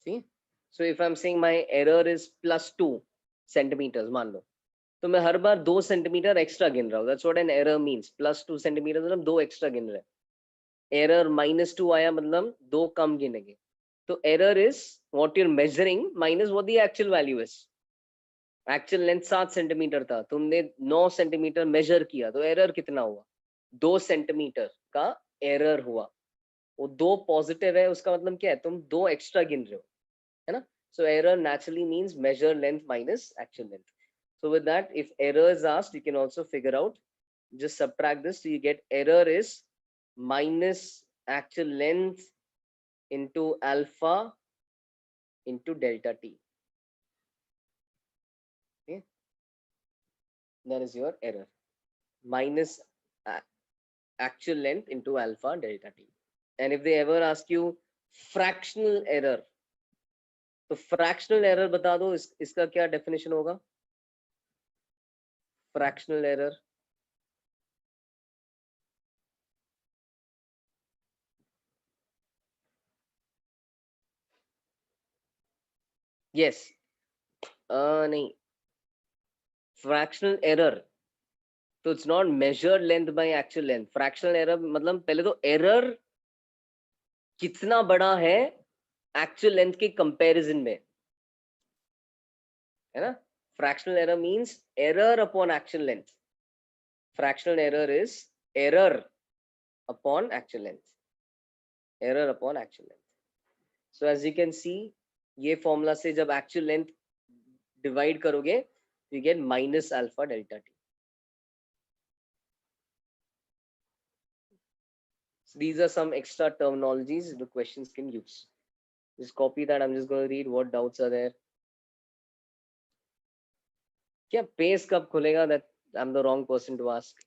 See, so if I'm saying my error is +2, centimetres मान लो, तो मैं हर बार 2 centimetre extra गिन रहा हूँ. That's what an error means. +2 centimetre मतलब 2 extra गिन रहे हैं. एरर -2 आया मतलब 2 कम गिनेंगे. तो error is what you are measuring minus what the actual value is. Actual length 7 centimetre था, तुमने 9 सेंटीमीटर मेजर किया, तो एरर कितना हुआ? 2 सेंटीमीटर का एरर हुआ. वो 2 पॉजिटिव है, उसका मतलब क्या है? तुम 2 एक्स्ट्रा गिन रहे हो, है ना? So error naturally means measure length minus actual length. So with that, if error is asked, you can also figure out, just subtract this, so you get error is minus actual length into alpha into delta t. Okay, that is your error. Minus actual length into alpha delta t. And if they ever ask you fractional error, तो fractional error बता दो, इसका क्या definition होगा? Fractional error. Yes. नहीं. Fractional error, तो it's not measured length by actual length. Fractional error मतलब पहले तो एरर कितना बड़ा है एक्चुअल लेंथ के कंपैरिजन में, है ना? Fractional error means error upon actual length. Fractional error is error upon actual length. Error upon actual length. So as you can see, ये फॉर्मूला से जब एक्चुअल लेंथ डिवाइड करोगे, you get minus alpha delta T. So these are some extra terminologies the questions can use. Just copy that. I'm just going to read what doubts are there. क्या pace कब खुलेगा? That I'm the wrong person to ask.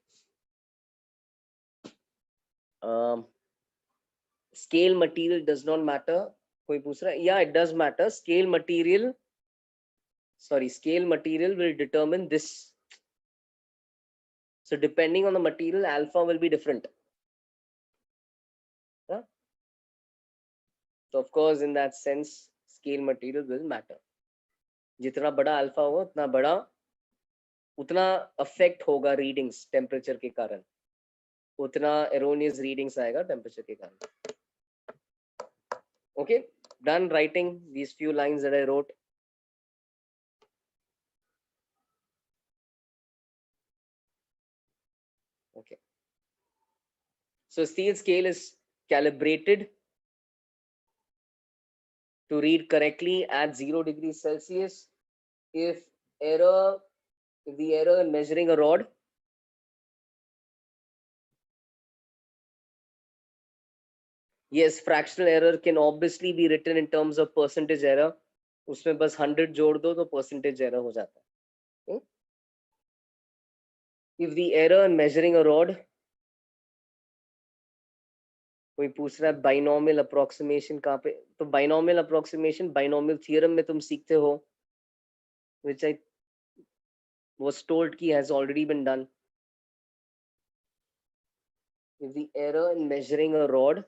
Scale material does not matter. कोई पूछ रहा है? Yeah, it does matter. Scale material will determine this. So depending on the material, alpha will be different. Huh? So of course, in that sense, scale material will matter. जितना बड़ा alpha हो, उतना affect होगा readings temperature के कारण, उतना erroneous readings आएगा temperature के कारण. Okay, done writing these few lines that I wrote. Okay. So steel scale is calibrated to read correctly at 0 degrees Celsius. If the error in measuring a rod yes, fractional error can obviously be written in terms of percentage error. उसमें बस 100 जोड़ दो तो percentage error हो जाता है. If the error in measuring a rod, कोई पूछ रहा है बाइनोमियल अप्रोक्सीमेशन कहाँ पे? तो बाइनोमियल अप्रोक्सीमेशन बाइनोमियल थ्योरम में तुम सीखते हो, which I was told ki has already been done. If the error in measuring a rod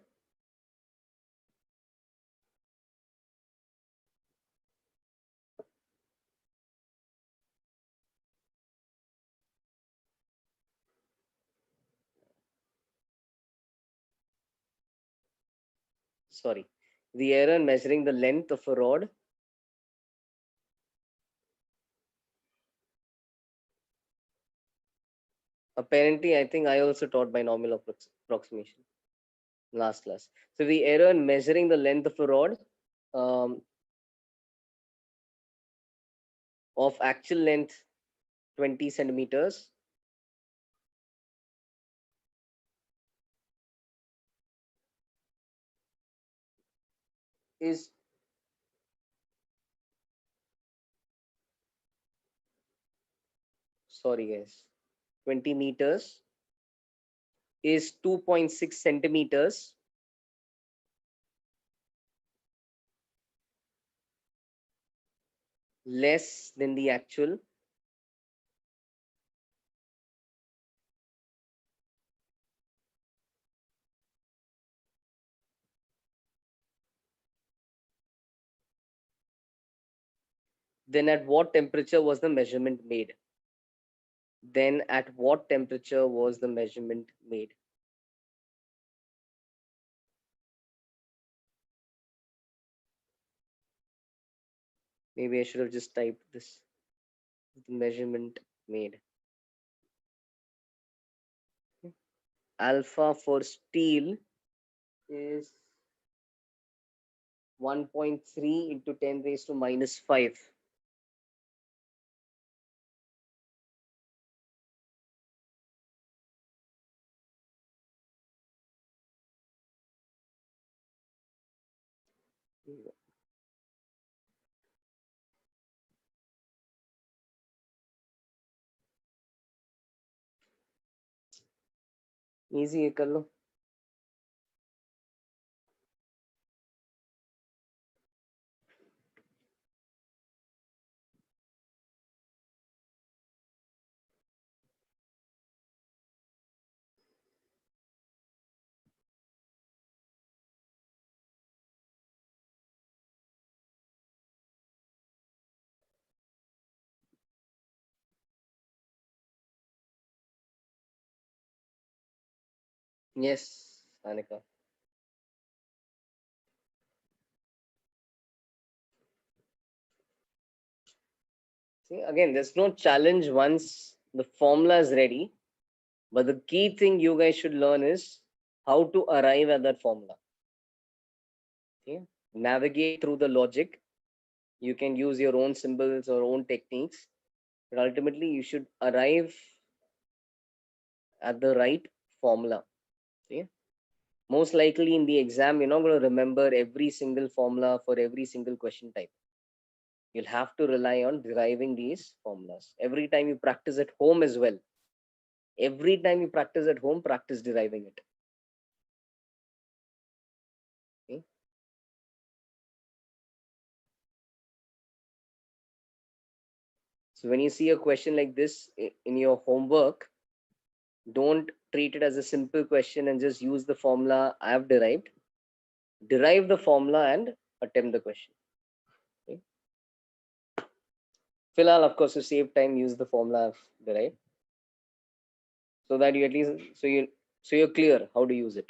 the error in measuring the length of a rod apparently I think I also taught binomial approximation last class. So the error in measuring the length of a rod of actual length 20 centimeters is sorry guys 20 meters is 2.6 centimeters less than the actual then at what temperature was the measurement made? Then at what temperature was the measurement made? Maybe I should have just typed this. The measurement made. Alpha for steel is 1.3 into 10 raised to minus 5. Easy है कर लो. Yes, Anika. See, again, there's no challenge once the formula is ready. But the key thing you guys should learn is how to arrive at that formula. Okay? Navigate through the logic. You can use your own symbols or own techniques, but ultimately you should arrive at the right formula. Okay? Most likely in the exam, you're not going to remember every single formula for every single question type. You'll have to rely on deriving these formulas. Every time you practice at home as well. Every time you practice at home, practice deriving it. Okay? So when you see a question like this in your homework, don't treat it as a simple question and just use the formula I have derived. Derive the formula and attempt the question. Okay? Filal, of course, to save time, use the formula I've derived, so that you at least so you're clear how to use it.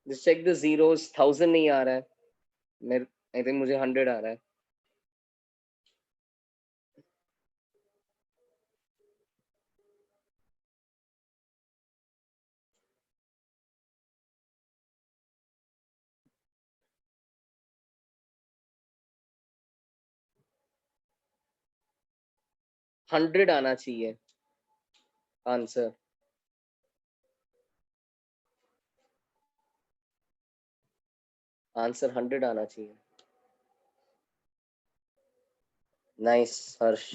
Just check the zeros. 1000 नहीं आ रहा है. I think मुझे 100 आ रहा है. $100 आना चाहिए answer. Answer 100 आना चाहिए. नाइस हर्ष.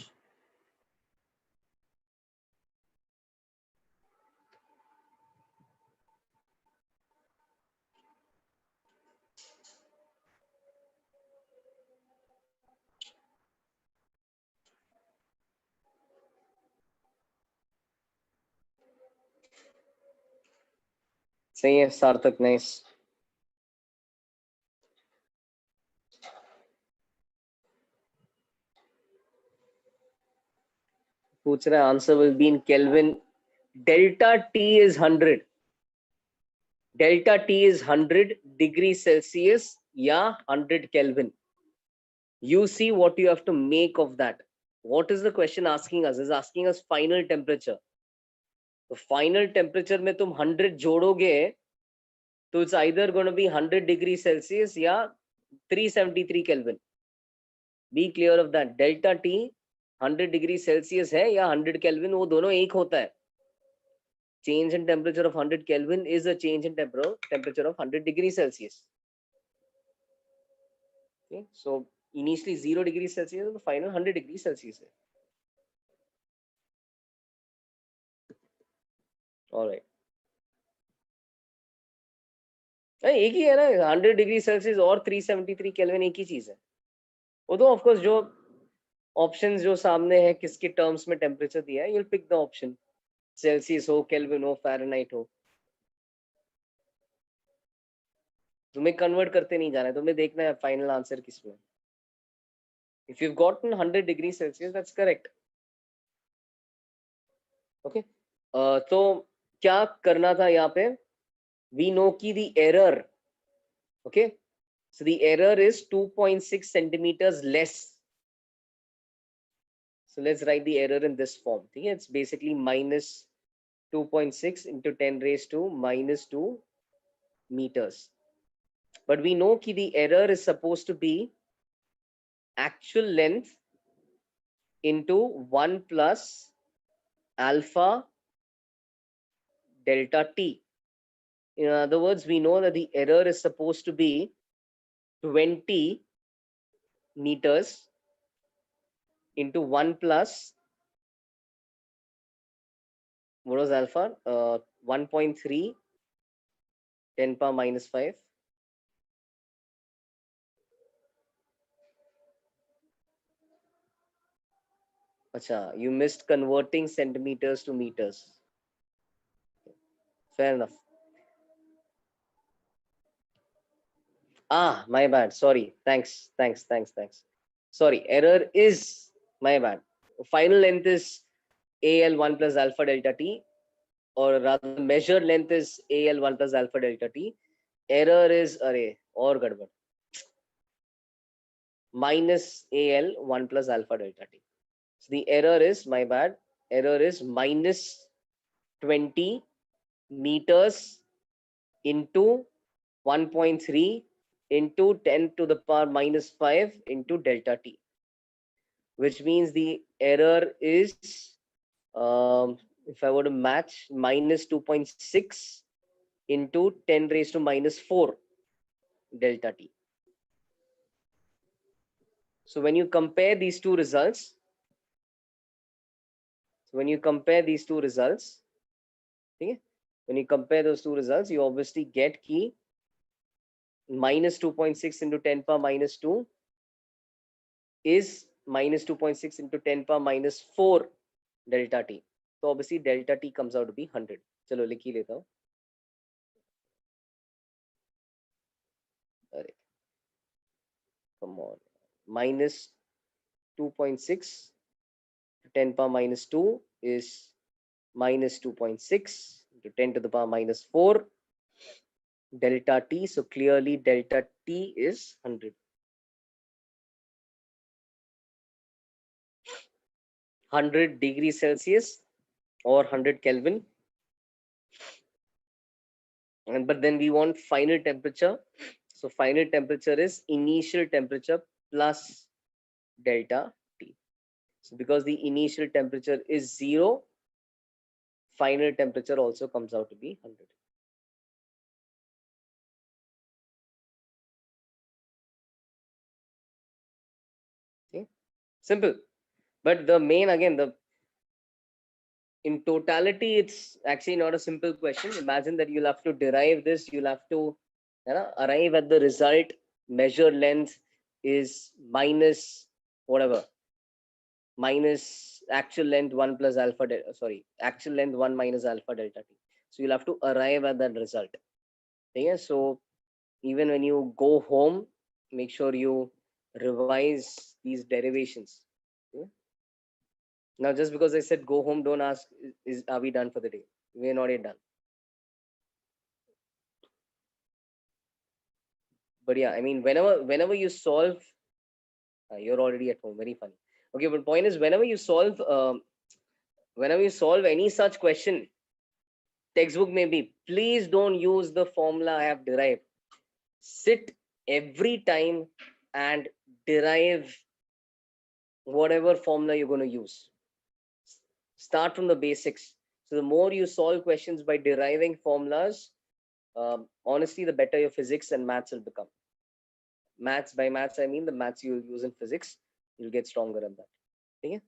सही है सार्थक. नाइस. पूछ रहा है answer will be in kelvin. Delta T is 100. Delta T is 100 degree Celsius या 100 Kelvin. You see what you have to make of that. What is the question asking us? Is asking us final temperature. तो final temperature में तुम 100 जोड़ोगे तो it's either gonna be 100 degree Celsius या 373 Kelvin. Be clear of that. Delta T 100 degree Celsius है या 100 Kelvin, वो दोनों एक होता है. Change in temperature of 100 Kelvin is a change in temperature of 100 degrees Celsius. Okay, so initially 0 degrees Celsius, the final 100 degrees Celsius. All right. एक ही है ना 100 डिग्री सेल्सियस और 373 केल्विन एक ही चीज है. वो तो ऑफ कोर्स जो ऑप्शंस जो सामने है किसके टर्म्स में टेम्परेचर दिया है, you'll pick the option. Celsius हो, केल्विन हो, फ़ारेनहाइट हो, तुम्हें कन्वर्ट करते नहीं जाना है, तुम्हें देखना है फाइनल आंसर किसमें. If you've gotten 100 degrees Celsius, that's correct. Okay. तो क्या करना था यहाँ पे? We know कि the error, okay, so the error is 2.6 centimeters less. So let's write the error in this form. Okay? It's basically minus 2.6 into 10 raised to minus 2 meters. But we know कि the error is supposed to be actual length into 1 plus alpha delta t. In other words, we know that the error is supposed to be 20 meters into 1 plus, what was alpha? 1.3, 10 power minus 5. Acha, you missed converting centimeters to meters. Fair enough. Ah, my bad. Sorry. Thanks. Sorry. Error is my bad. Final length is AL1 plus alpha delta t, or rather measured length is AL1 plus alpha delta t. Error is array or gadbad minus AL1 plus alpha delta t. So the error is, my bad, error is minus 20 meters into 1.3 into 10 to the power minus 5 into delta t, which means the error is, if I were to match, minus 2.6 into 10 raised to minus 4 delta t. So when you compare these two results, okay, when you compare those two results, you obviously get key minus 2.6 into 10 power minus 2 is minus 2.6 into 10 power minus 4 delta t. So obviously delta t comes out to be 100. चलो लिख ही लेता हूँ. अरे, come on. Minus 2.6 to 10 power minus 2 is minus 2.6 into 10 to the power minus 4 delta t. So clearly delta t is 100. 100 degrees Celsius or 100 Kelvin. But then we want final temperature. So final temperature is initial temperature plus delta T. So because the initial temperature is 0, final temperature also comes out to be 100. Okay, simple. But the main, again, in totality, it's actually not a simple question. Imagine that you'll have to derive this, you'll have to arrive at the result. Measured length is minus whatever, minus actual length 1 plus alpha delta, sorry, actual length 1 minus alpha delta t. So you'll have to arrive at that result. Okay, so even when you go home, make sure you revise these derivations. Okay? Now, just because I said go home, don't ask, are we done for the day? We are not yet done. But yeah, I mean, whenever you solve, you're already at home. Very funny. Okay, but point is, whenever you solve any such question, textbook maybe, please don't use the formula I have derived. Sit every time and derive whatever formula you're going to use. Start from the basics. So the more you solve questions by deriving formulas, honestly, the better your physics and maths will become. Maths, by maths, I mean the maths you'll use in physics, you'll get stronger in that. Okay?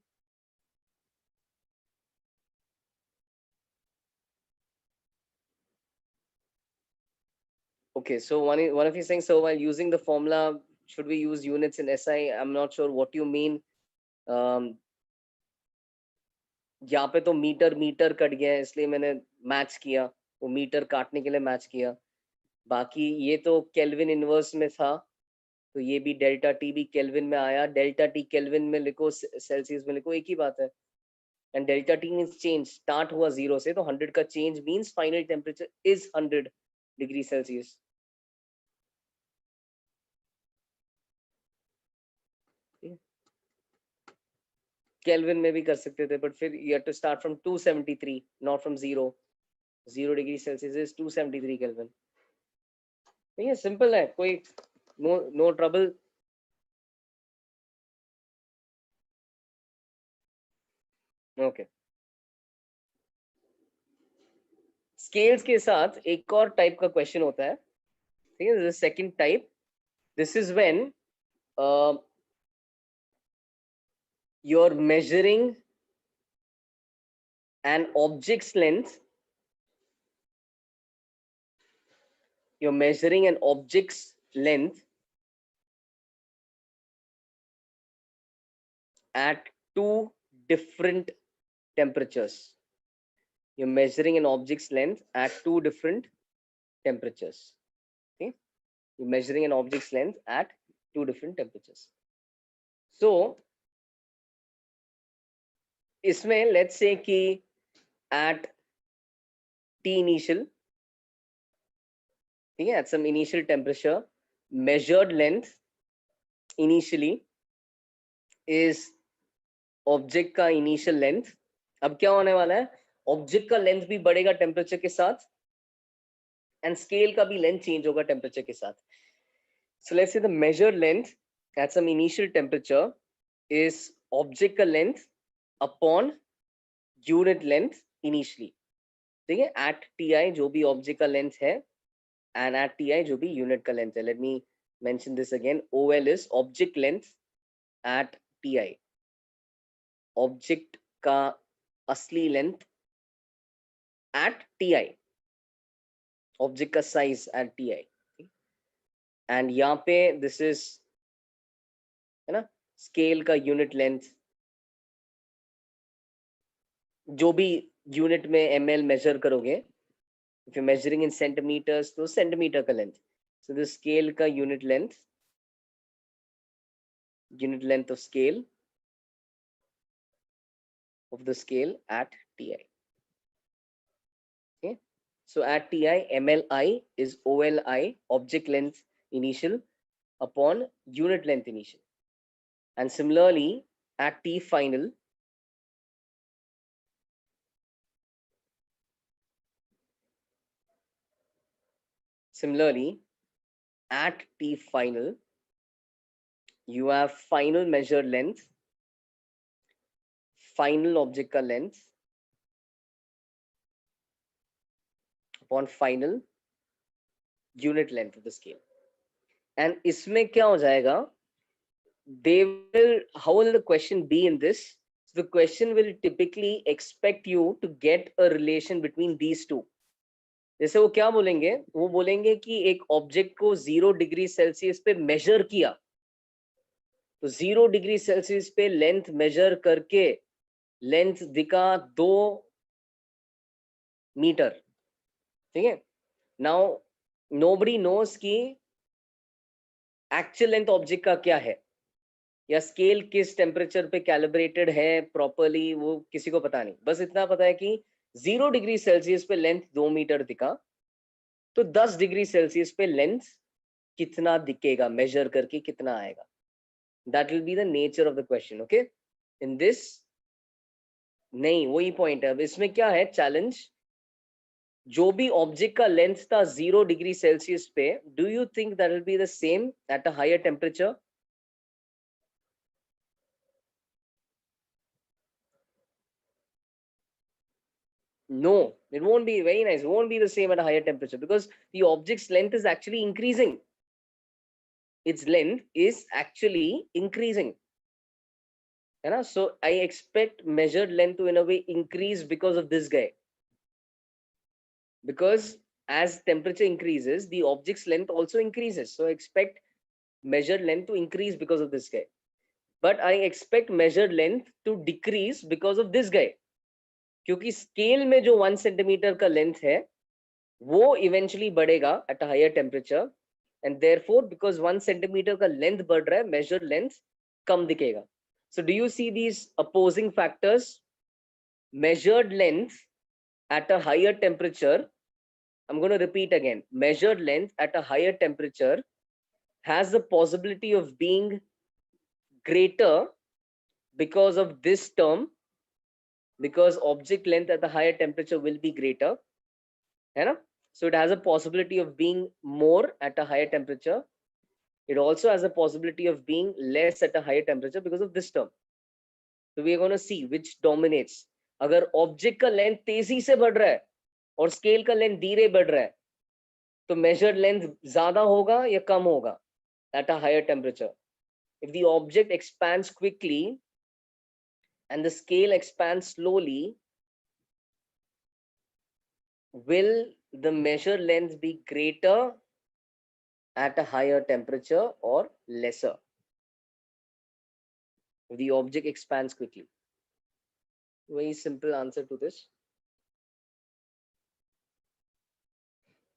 Okay, so one of you saying, so while using the formula, should we use units in SI? I'm not sure what you mean. यहाँ पे तो metre cut गया है, इसलिए मैंने match किया, वो metre काटने के लिए मैच किया। बाकी ये तो केल्विन इनवर्स में था, तो ये भी डेल्टा टी भी केल्विन में आया। डेल्टा टी केल्विन में लिखो, सेल्सियस में लिखो, एक ही बात है। And delta T means change, start हुआ 0 से, तो 100 का change means final temperature is 100 degree Celsius. Kelvin में भी कर सकते थे, बट फिर you have to start from 273, not from 0 degree Celsius is 273 Kelvin. ठीक है, सिंपल है, कोई नो ट्रबल। ओके, स्केल्स के साथ एक और टाइप का क्वेश्चन होता है, ठीक है, second type. This is when you're measuring an object's length, you're measuring an object's length at two different temperatures. You're measuring an object's length at two different temperatures. Okay, you're measuring an object's length at two different temperatures. So इसमें let's say कि at T initial, ठीक है, at some initial temperature, measured length initially is object का initial length. अब क्या होने वाला है, ऑब्जेक्ट का लेंथ भी बढ़ेगा टेम्परेचर के साथ, एंड स्केल का भी लेंथ चेंज होगा टेम्परेचर के साथ। So let's say the measured length at some initial temperature is object का length upon unit length initially. ठीक है, एट टी आई जो भी ऑब्जेक्ट का लेंथ है, एंड एट टी आई जो भी यूनिट का लेंथ है। Let me mention this again, O L is object length at T I, object का असली length at T I, object का size at T I. And यहाँ पे दिस इज, है ना, स्केल का यूनिट लेंथ, जो भी यूनिट में ml मेजर करोगे, if you measuring in centimetres तो सेंटीमीटर का लेंथ। सो द स्केल का unit length of scale of the scale at TI. Okay, so at TI, MLI is OLI, object length initial upon unit length initial, and similarly at T final, at T final, you have final measured length, final object का length upon final unit length of the scale. And इसमें क्या हो जाएगा, how will the question be in this? So the question will typically expect you to get a relation between these two. जैसे वो क्या बोलेंगे, वो बोलेंगे कि एक ऑब्जेक्ट को 0 डिग्री सेल्सियस पे मेजर किया, तो 0 डिग्री सेल्सियस पे लेंथ मेजर करके लेंथ दिखा 2 मीटर। ठीक है, नाउ नोबडी नोस कि एक्चुअल लेंथ ऑब्जेक्ट का क्या है, या स्केल किस टेम्परेचर पे कैलिब्रेटेड है प्रॉपर्ली, वो किसी को पता नहीं। बस इतना पता है कि 0 डिग्री सेल्सियस पे लेंथ 2 मीटर दिखा, तो 10 डिग्री सेल्सियस पे लेंथ कितना दिखेगा, मेजर करके कितना आएगा। That will be the nature of the question. Okay, in this नहीं, वही पॉइंट है। अब इसमें क्या है चैलेंज, जो भी ऑब्जेक्ट का लेंथ था 0 डिग्री सेल्सियस पे, do you think that will be the same at a higher temperature? No, it won't be very nice. It won't be the same at a higher temperature because the object's length is actually increasing. Its length is actually increasing. है ना? So I expect measured length to in a way increase because of this guy. Because as temperature increases, the object's length also increases. So I expect measured length to increase because of this guy. but I expect measured length to decrease because of this guy, क्योंकि scale में जो 1 centimetre का length है वो eventually बढ़ेगा at a higher temperature, and therefore because 1 centimetre का length बढ़ रहा है, measured length कम दिखेगा. So do you see these opposing factors? Measured length at a higher temperature, I'm going to repeat again, measured length at a higher temperature has the possibility of being greater because of this term, because object length at the higher temperature will be greater, है ना? So it has a possibility of being more at a higher temperature. It also has a possibility of being less at a higher temperature because of this term. So we are going to see which dominates. अगर object का length तेजी से बढ़ रहा है और scale का length धीरे बढ़ रहा है, तो measured length ज़्यादा होगा या कम होगा at a higher temperature. If the object expands quickly and the scale expands slowly, will the measured length be greater at a higher temperature or lesser? If the object expands quickly. Very simple answer to this.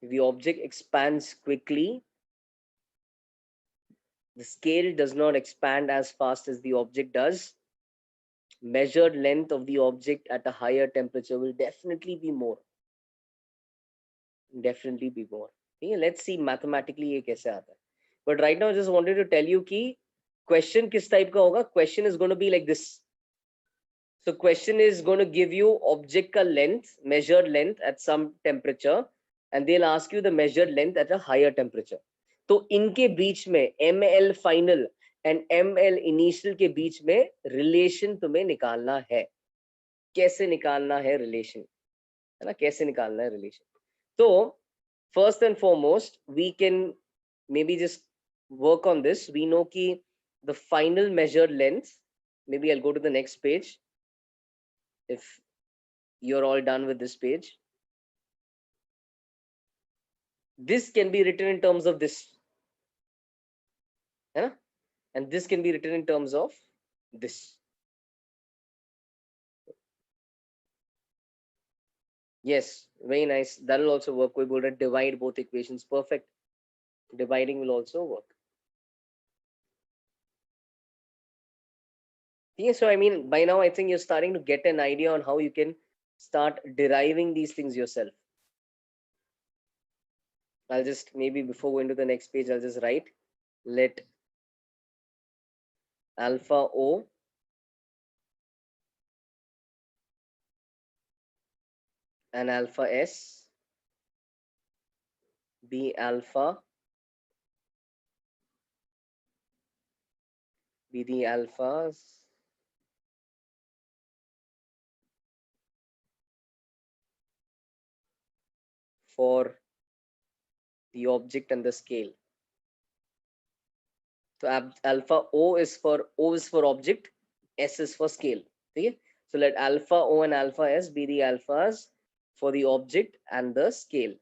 If the object expands quickly, the scale does not expand as fast as the object does. Measured length of the object at a higher temperature will definitely be more. Definitely be more. Okay, let's see mathematically ये कैसे आता है. But right now I just wanted to tell you कि question किस type का होगा. Question is going to be like this. So question is going to give you object का length, measured length at some temperature, and they'll ask you the measured length at a higher temperature. तो इनके बीच में ml final and ml initial के बीच में relation तुम्हें निकालना है. कैसे निकालना है relation, है ना? कैसे निकालना है relation? तो first and foremost, we can maybe just work on this. We know कि the final measured length, maybe I'll go to the next page if you're all done with this page. This can be written in terms of this, है ना? And this can be written in terms of this. Yes, very nice. That will also work. कोई बोल रहा है divide both equations. Perfect. Dividing will also work. Yeah, so I mean, by now I think you're starting to get an idea on how you can start deriving these things yourself. I'll just, maybe before going to the next page, I'll just write, let alpha O and alpha S be the alphas for the object and the scale. So alpha O is for object, S is for scale. Okay? So let alpha O and alpha S be the alphas for the object and the scale,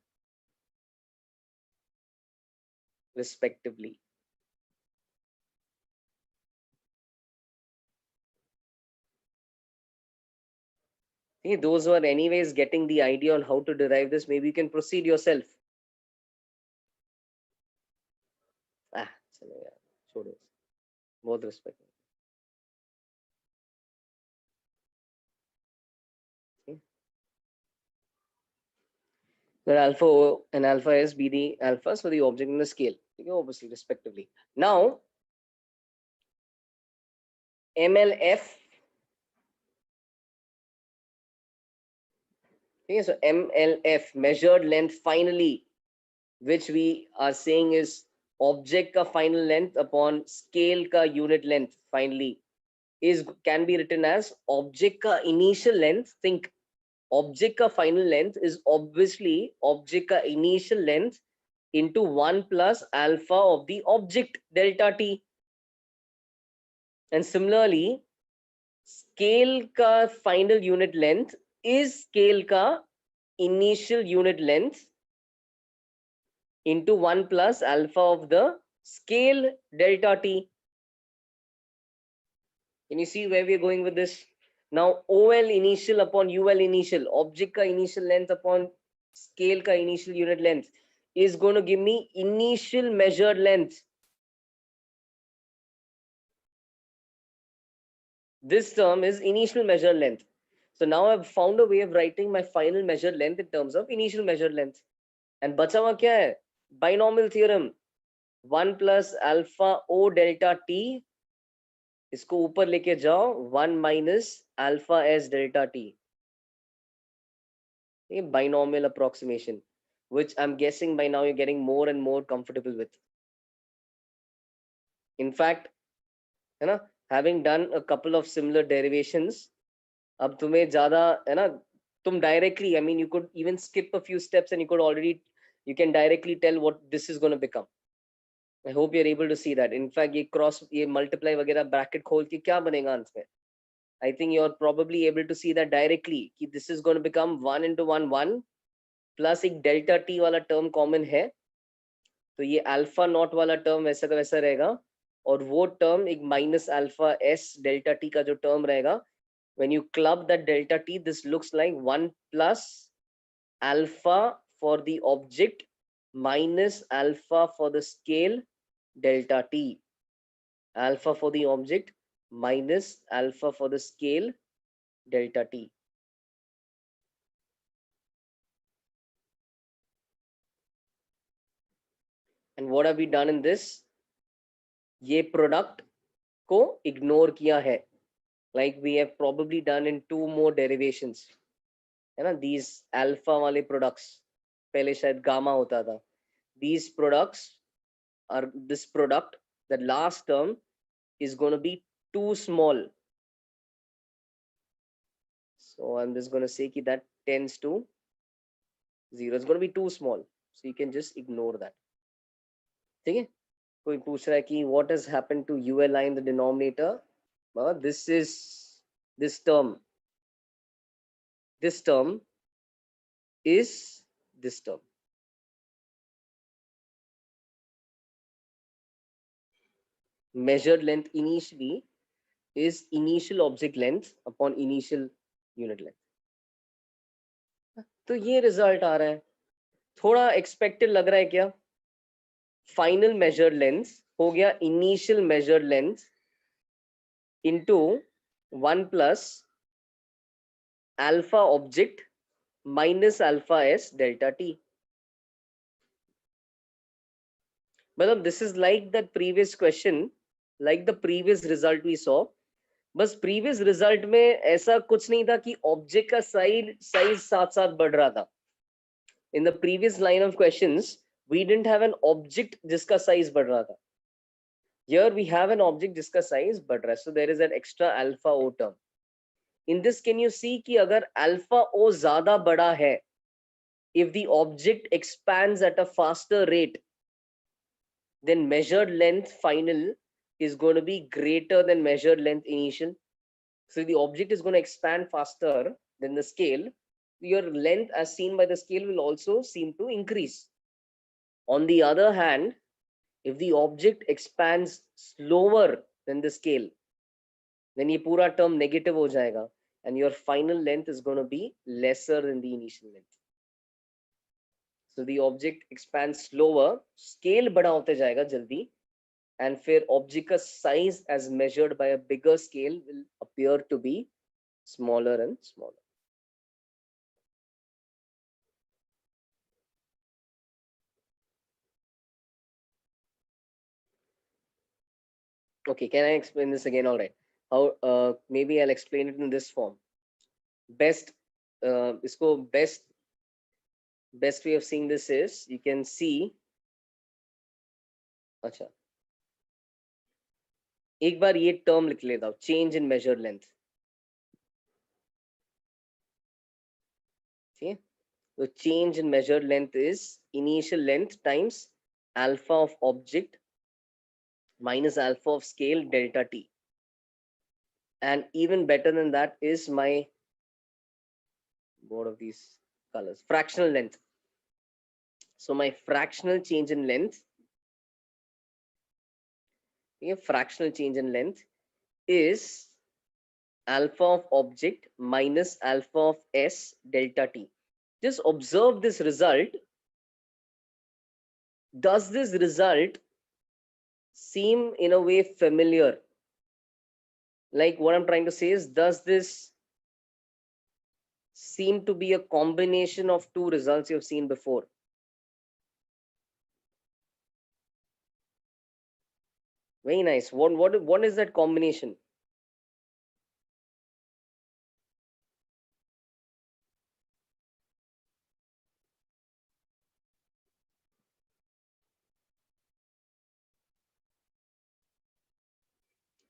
respectively. Okay, those who are anyways getting the idea on how to derive this, maybe you can proceed yourself. चलो यार, छोड़ो, बहुत respect. Let alpha O and alpha S be the alphas for the object and the scale, okay, obviously respectively. Now MLF, okay, so MLF, measured length finally, which we are saying is object ka final length upon scale ka unit length finally, is can be written as object ka initial length. Think object ka final length is obviously object ka initial length into 1 plus alpha of the object delta t. And similarly, scale ka final unit length is scale ka initial unit length into 1 plus alpha of the scale delta t. Can you see where we are going with this? Now OL initial upon UL initial, object ka initial length upon scale ka initial unit length is going to give me initial measured length. This term is initial measured length. So now I've found a way of writing my final measured length in terms of initial measured length. And बचा हुआ क्या है? Binomial theorem. 1 plus alpha O delta T. इसको ऊपर लेके जाओ 1 minus alpha S delta T. A binomial approximation, which I'm guessing by now you're getting more and more comfortable with. In fact, है ना, having done a couple of similar derivations, अब तुम्हें ज़्यादा है ना, तुम directly, I mean, you could even skip a few steps and you can directly tell what this is going to become. I hope you're able to see that. In fact, ये cross, ये multiply वगैरह bracket खोल के क्या बनेगा अंत में? I think you're probably able to see that directly कि this is going to become 1 into 1 1 plus एक delta t वाला term common है, तो ये alpha naught वाला term वैसा का वैसा रहेगा, और वो term एक minus alpha s delta t का जो term रहेगा, when you club that delta t, this looks like 1 plus alpha for the object minus alpha for the scale delta t. Alpha for the object minus alpha for the scale delta t. And what have we done in this? ये product को ignore किया है, like we have probably done in 2 more derivations, है ना? These alpha वाले products, पहले शायद gamma होता था. These products are this product, the last term is going to be too small. So I'm just going to say that tends to 0. It's going to be too small. So you can just ignore that. ठीक है? कोई पूछ रहा है कि what has happened to ULI in the denominator? This is this term. This term is this term. Measured length initially is initial object length upon initial unit length. तो ये result आ रहा है, थोड़ा एक्सपेक्टेड लग रहा है क्या? फाइनल मेजर्ड लेंथ हो गया initial measured length into 1 plus alpha object minus alpha S delta T. मतलब this is like that previous question, like the previous result we saw. बस प्रीवियस रिजल्ट में ऐसा कुछ नहीं था कि ऑब्जेक्ट का साइज साथ साथ बढ़ रहा था. In the previous line of questions, we didn't have an object जिसका size बढ़ रहा था. Here we have an object जिसका size बढ़ रहा है. So there is an extra alpha O term. In this, can you see कि अगर alpha O ज़्यादा बड़ा है, if the object expands at a faster rate, then measured length final is going to be greater than measured length initial. So the object is going to expand faster than the scale. Your length as seen by the scale will also seem to increase. On the other hand, if the object expands slower than the scale, then ये पूरा term negative हो जाएगा, and your final length is going to be lesser than the initial length. So the object expands slower, scale बड़ा होते जाएगा जल्दी, and फिर object का size as measured by a bigger scale will appear to be smaller and smaller. Okay, can I explain this again? All right. How? Maybe I'll explain it in this form. Best way of seeing this is, you can see. अच्छा, एक बार ये term लिख लेता हूँ, change in measured length. Okay, so change in measured length is initial length times alpha of object minus alpha of scale delta t. And even better than that is my board of these colors, fractional length. So my fractional change in length, fractional change in length is alpha of object minus alpha of S delta T. Just observe this result. Does this result seem in a way familiar? Like what I'm trying to say is, does this seem to be a combination of two results you've seen before? Very nice. What is that combination?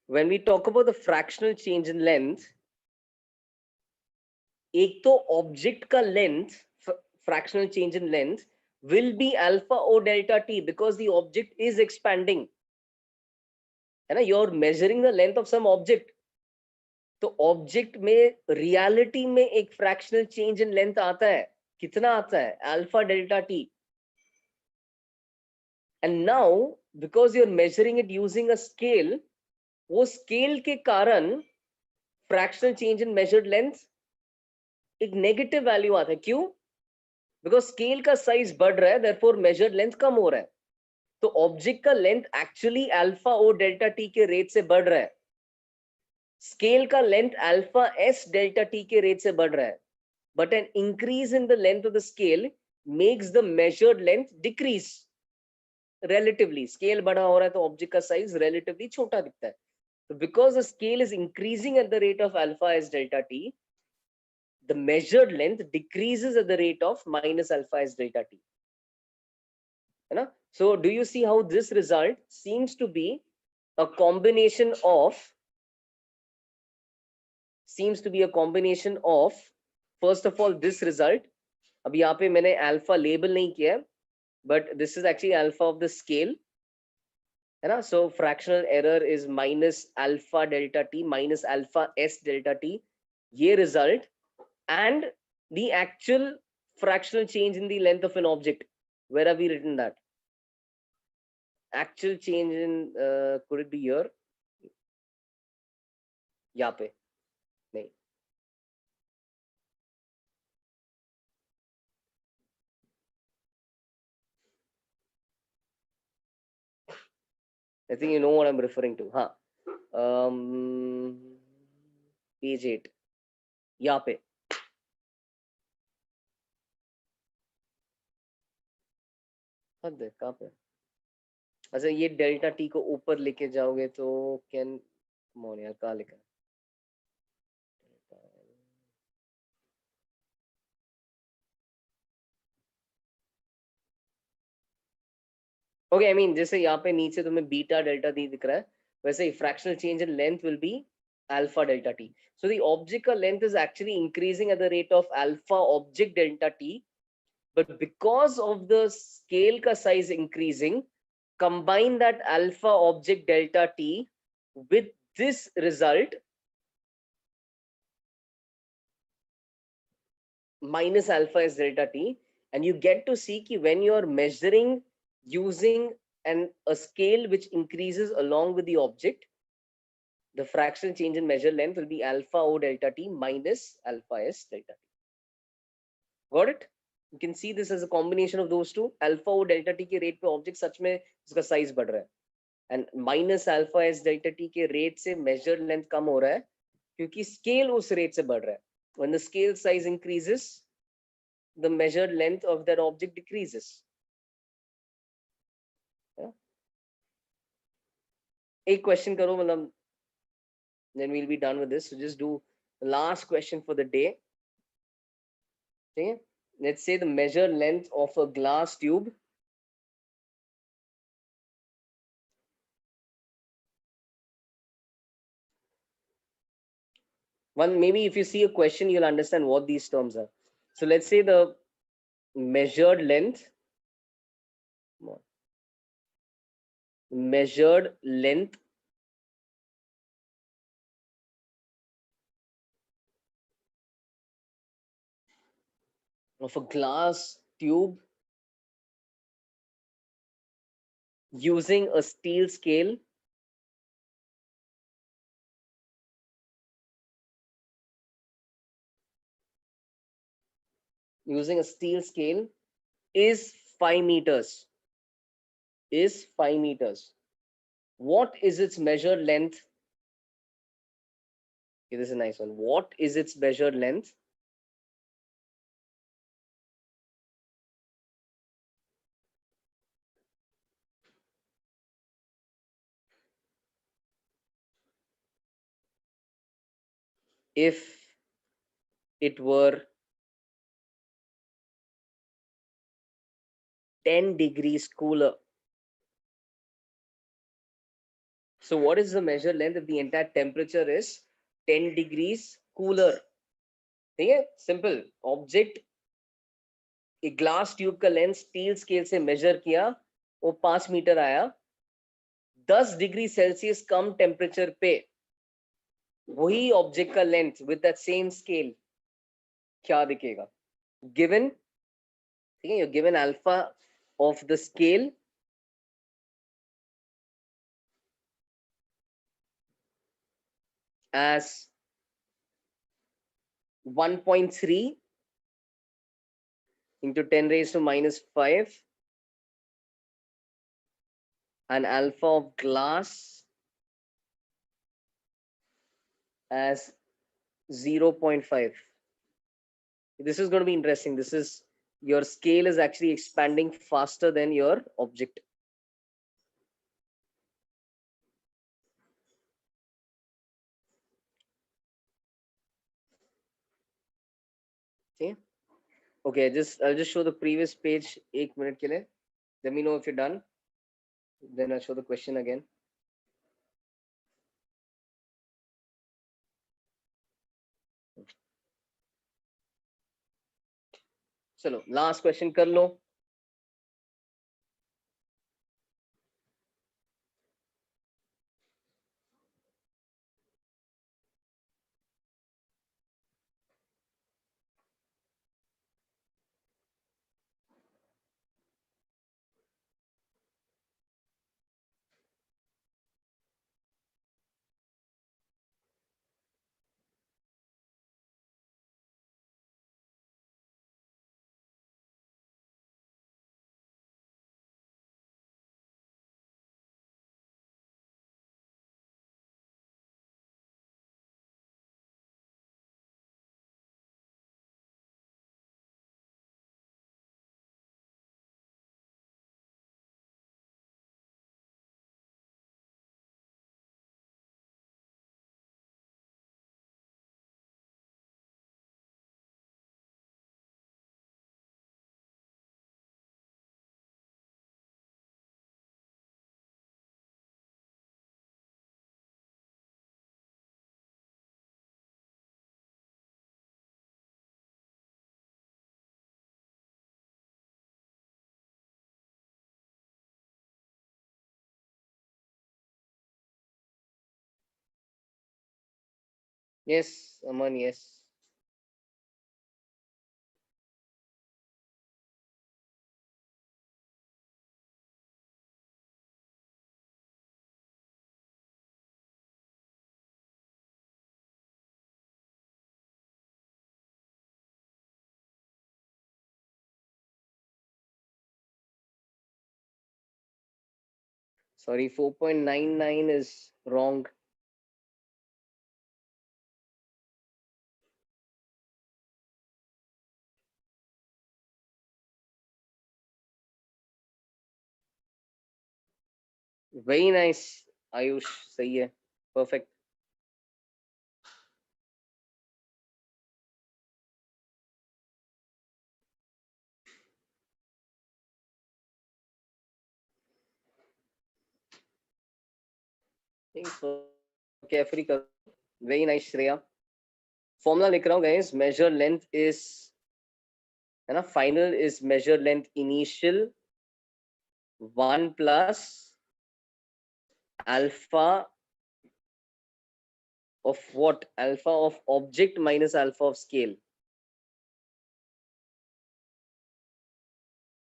When we talk about the fractional change in length, एक तो object का length, fractional change in length will be alpha o delta t because the object is expanding, है ना? You're measuring the length of some object. तो object में reality में एक fractional change in length आता है. कितना आता है? Alpha delta T. And now because you are measuring it using a scale, वो स्केल के कारण fractional change in measured length एक नेगेटिव वैल्यू आता है. क्यों? बिकॉज स्केल का साइज बढ़ रहा है, देयरफॉर मेजर्ड लेंथ कम हो रहा है. तो ऑब्जेक्ट का लेंथ एक्चुअली अल्फा ओ डेल्टा टी के रेट से बढ़ रहा है. स्केल का length alpha S delta T के रेट से बढ़ रहा है. But an increase in the length of the scale makes the measured length decrease relatively. Scale बड़ा हो रहा है तो object का size relatively छोटा दिखता है. So because the scale is increasing at the rate of alpha s delta t, the measured length decreases at the rate of minus alpha s delta t. है ना? So do you see how this result seems to be a combination of first of all this result. अब यहाँ पे मैंने alpha label नहीं किया है, but this is actually alpha of the scale, है ना? So fractional error is minus alpha delta t minus alpha s delta t, ये result, and the actual fractional change in the length of an object. Where have we written that? Actual change in could it be here? यहाँ पे नहीं. I think you know what I'm referring to. हाँ, page 8 यहाँ पे. हद है, कहाँ पे? अच्छा, ये डेल्टा टी को ऊपर लेके जाओगे तो कैन, कम ऑन यार, कहाँ लिखा है? ओके, आई मीन जैसे यहाँ पे नीचे तुम्हें बीटा डेल्टा टी दिख रहा है, वैसे ही fractional change in length will be alpha delta t. So the object का length is actually increasing at the rate of alpha object delta t, but because of the scale का size increasing, combine that alpha object delta t with this result minus alpha is delta t, and you get to see कि when you are measuring using a scale which increases along with the object, the fractional change in measure length will be alpha o delta t minus alpha s delta t. Got it? You can see this as a combination of those two. Alpha o delta t के rate पे object सच में उसका size बढ़ रहा है, and minus alpha s delta t के rate से measured length कम हो रहा है क्योंकि scale उस rate से बढ़ रहा है. When the scale size increases, the measured length of that object decreases. Yeah? एक question करो, मतलब then we'll be done with this. So just do the last question for the day. Okay? Let's say the measured length of a glass tube maybe if you see a question, you'll understand what these terms are. So let's say the measured length of a glass tube using a steel scale using a steel scale is 5 meters. Is 5 meters. What is its measured length? Okay, this is a nice one. What is its measured length? If it were 10 degrees cooler. So what is the measured length if the entire temperature is 10 degrees cooler? ठीक है, simple object एक glass tube का length steel scale से major किया, वो 5 metre आया. 10 degree Celsius कम temperature पे वही ऑब्जेक्ट का length with that same scale क्या दिखेगा? गिवन, ठीक है, you given alpha of the scale as 1.3 into 10 raised to minus 5 and alpha of glass as 0.5. This is going to be interesting. This is, your scale is actually expanding faster than your object. Okay. Okay, I'll just show the previous page 1 minute के लिए. Let me know if you're done. Then I'll show the question again. चलो last question कर लो. Yes, Aman, yes. Sorry, 4.99 is wrong. Very nice, Ayush. सही है. Perfect. Carefully कर. Very nice, Shreya. Formula लिख रहा हूँ guys. Measure length is, है ना, final is measure length initial 1 plus alpha of what? Alpha of object minus alpha of scale.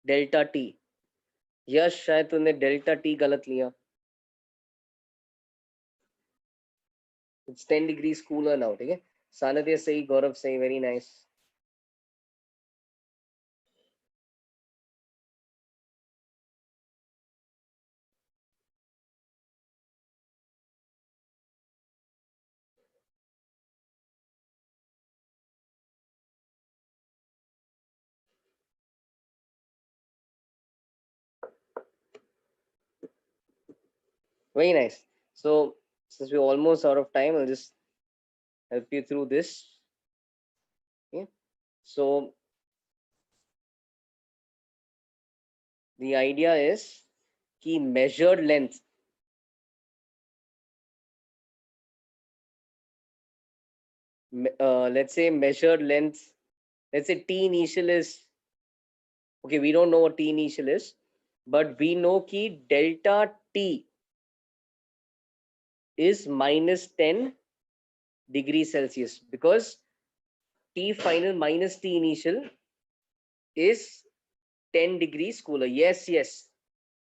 Delta t. यश शायद तूने डेल्टा टी गलत लिया. It's 10 degrees cooler now. ठीक है. सानदिया सही, गौरव सही. Very nice. Very nice. So since we're almost out of time, I'll just help you through this. Okay. So the idea is key measured length. Let's say measured length. Let's say T initial is, okay, we don't know what T initial is, but we know key delta T is minus 10 degrees Celsius because T final minus T initial is 10 degrees cooler. Yes, yes.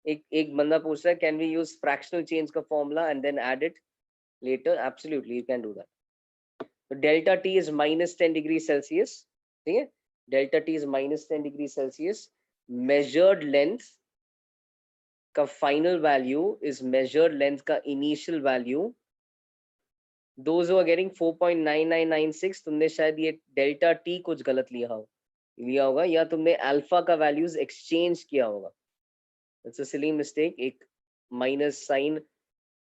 एक बंदा पूछ रहा है, can we use fractional change का formula and then add it later? Absolutely, you can do that. So delta T is minus 10 degrees Celsius. ठीक है? Delta T is minus 10 degrees Celsius. Measured length का final value is measured length का initial value. Those who are getting 4.9996, तुमने शायद ये delta T कुछ गलत लिया होगा या तुमने अल्फा का वैल्यूज एक्सचेंज किया होगा. It's a silly mistake. एक माइनस साइन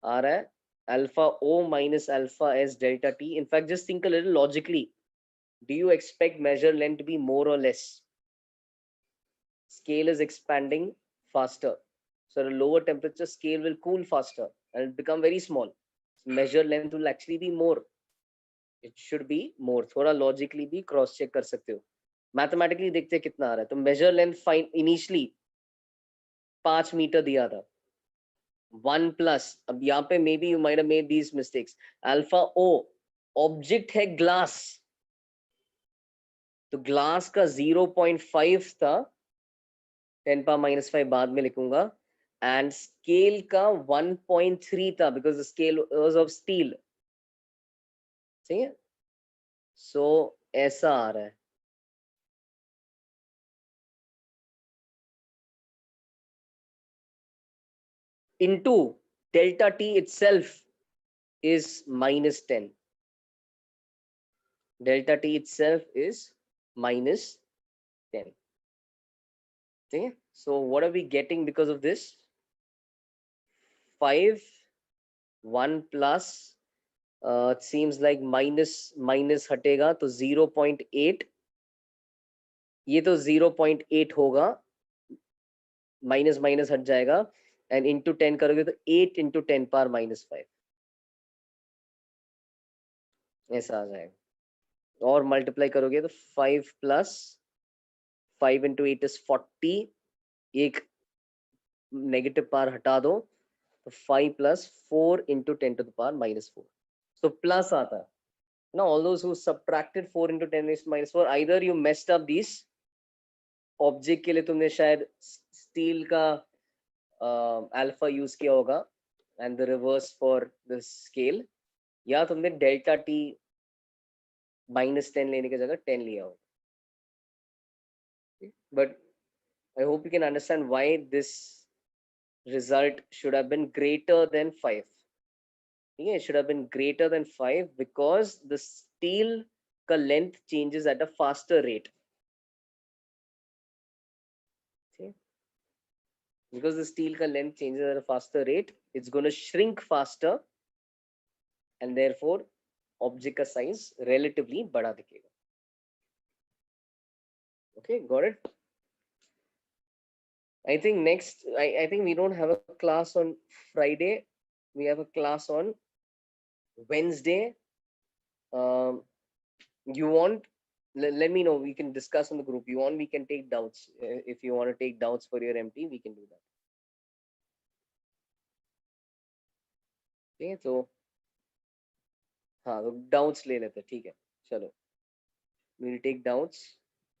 आ रहा है. Alpha O minus alpha S delta T. In fact, just think a little logically. Do you expect measure length to be more or less? Scale is expanding faster. So at a lower temperature, scale will cool faster and it become very small. So measure length will actually be more. It should be more. थोड़ा logically भी cross check कर सकते हो. Mathematically देखते हैं कितना आ रहा है. तो measure length fine initially 5 metre दिया था. 1 plus, अब यहाँ पे maybe you might have made these mistakes. Alpha O object है ग्लास, तो ग्लास का 0.5 था, 10 पावर माइनस 5 बाद में लिखूंगा, एंड स्केल का 1.3 था because the scale was of steel. ठीक है, सो ऐसा आ रहा है. into delta T itself is minus 10. Delta T itself is minus 10. Okay, so what are we getting because of this? 5 1 plus it seems like minus हटेगा तो 0.8, ये तो 0.8 होगा, माइनस माइनस हट जाएगा, एंड इंटू 10 करोगे तो 8 इंटू 10 पावर माइनस 5 ऐसा आ जाएगा. और मल्टीप्लाई करोगे तो 5 प्लस 5 इंटू 8 इज 40, एक नेगेटिव पावर हटा दो तो 5 plus 4 into 10 to the power minus 4. तो प्लस आता है ना. All those who subtracted 4 into 10 is minus 4, either you messed up this object के लिए तुमने शायद स्टील का अल्फा यूज किया होगा and the reverse for the scale, या तुमने डेल्टा टी minus 10 लेने की जगह 10 लिया होगा. But I hope you can understand why this result should have been greater than 5. Yeah, it should have been greater than 5 because the steel का length changes at a faster rate. Okay. Because the steel का length changes at a faster rate, it's going to shrink faster and therefore object का size relatively बड़ा दिखेगा. Okay, got it? I think next, I think we don't have a class on Friday. We have a class on Wednesday. You want, let me know. We can discuss in the group. You want, we can take doubts. If you want to take doubts for your MT, we can do that. Okay, so हाँ, तो doubts ले लेते. ठीक है, चलो. We'll take doubts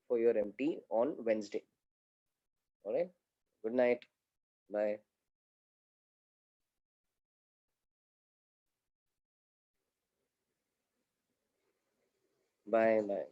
for your MT on Wednesday. All right. Good night. Bye. Bye. Bye.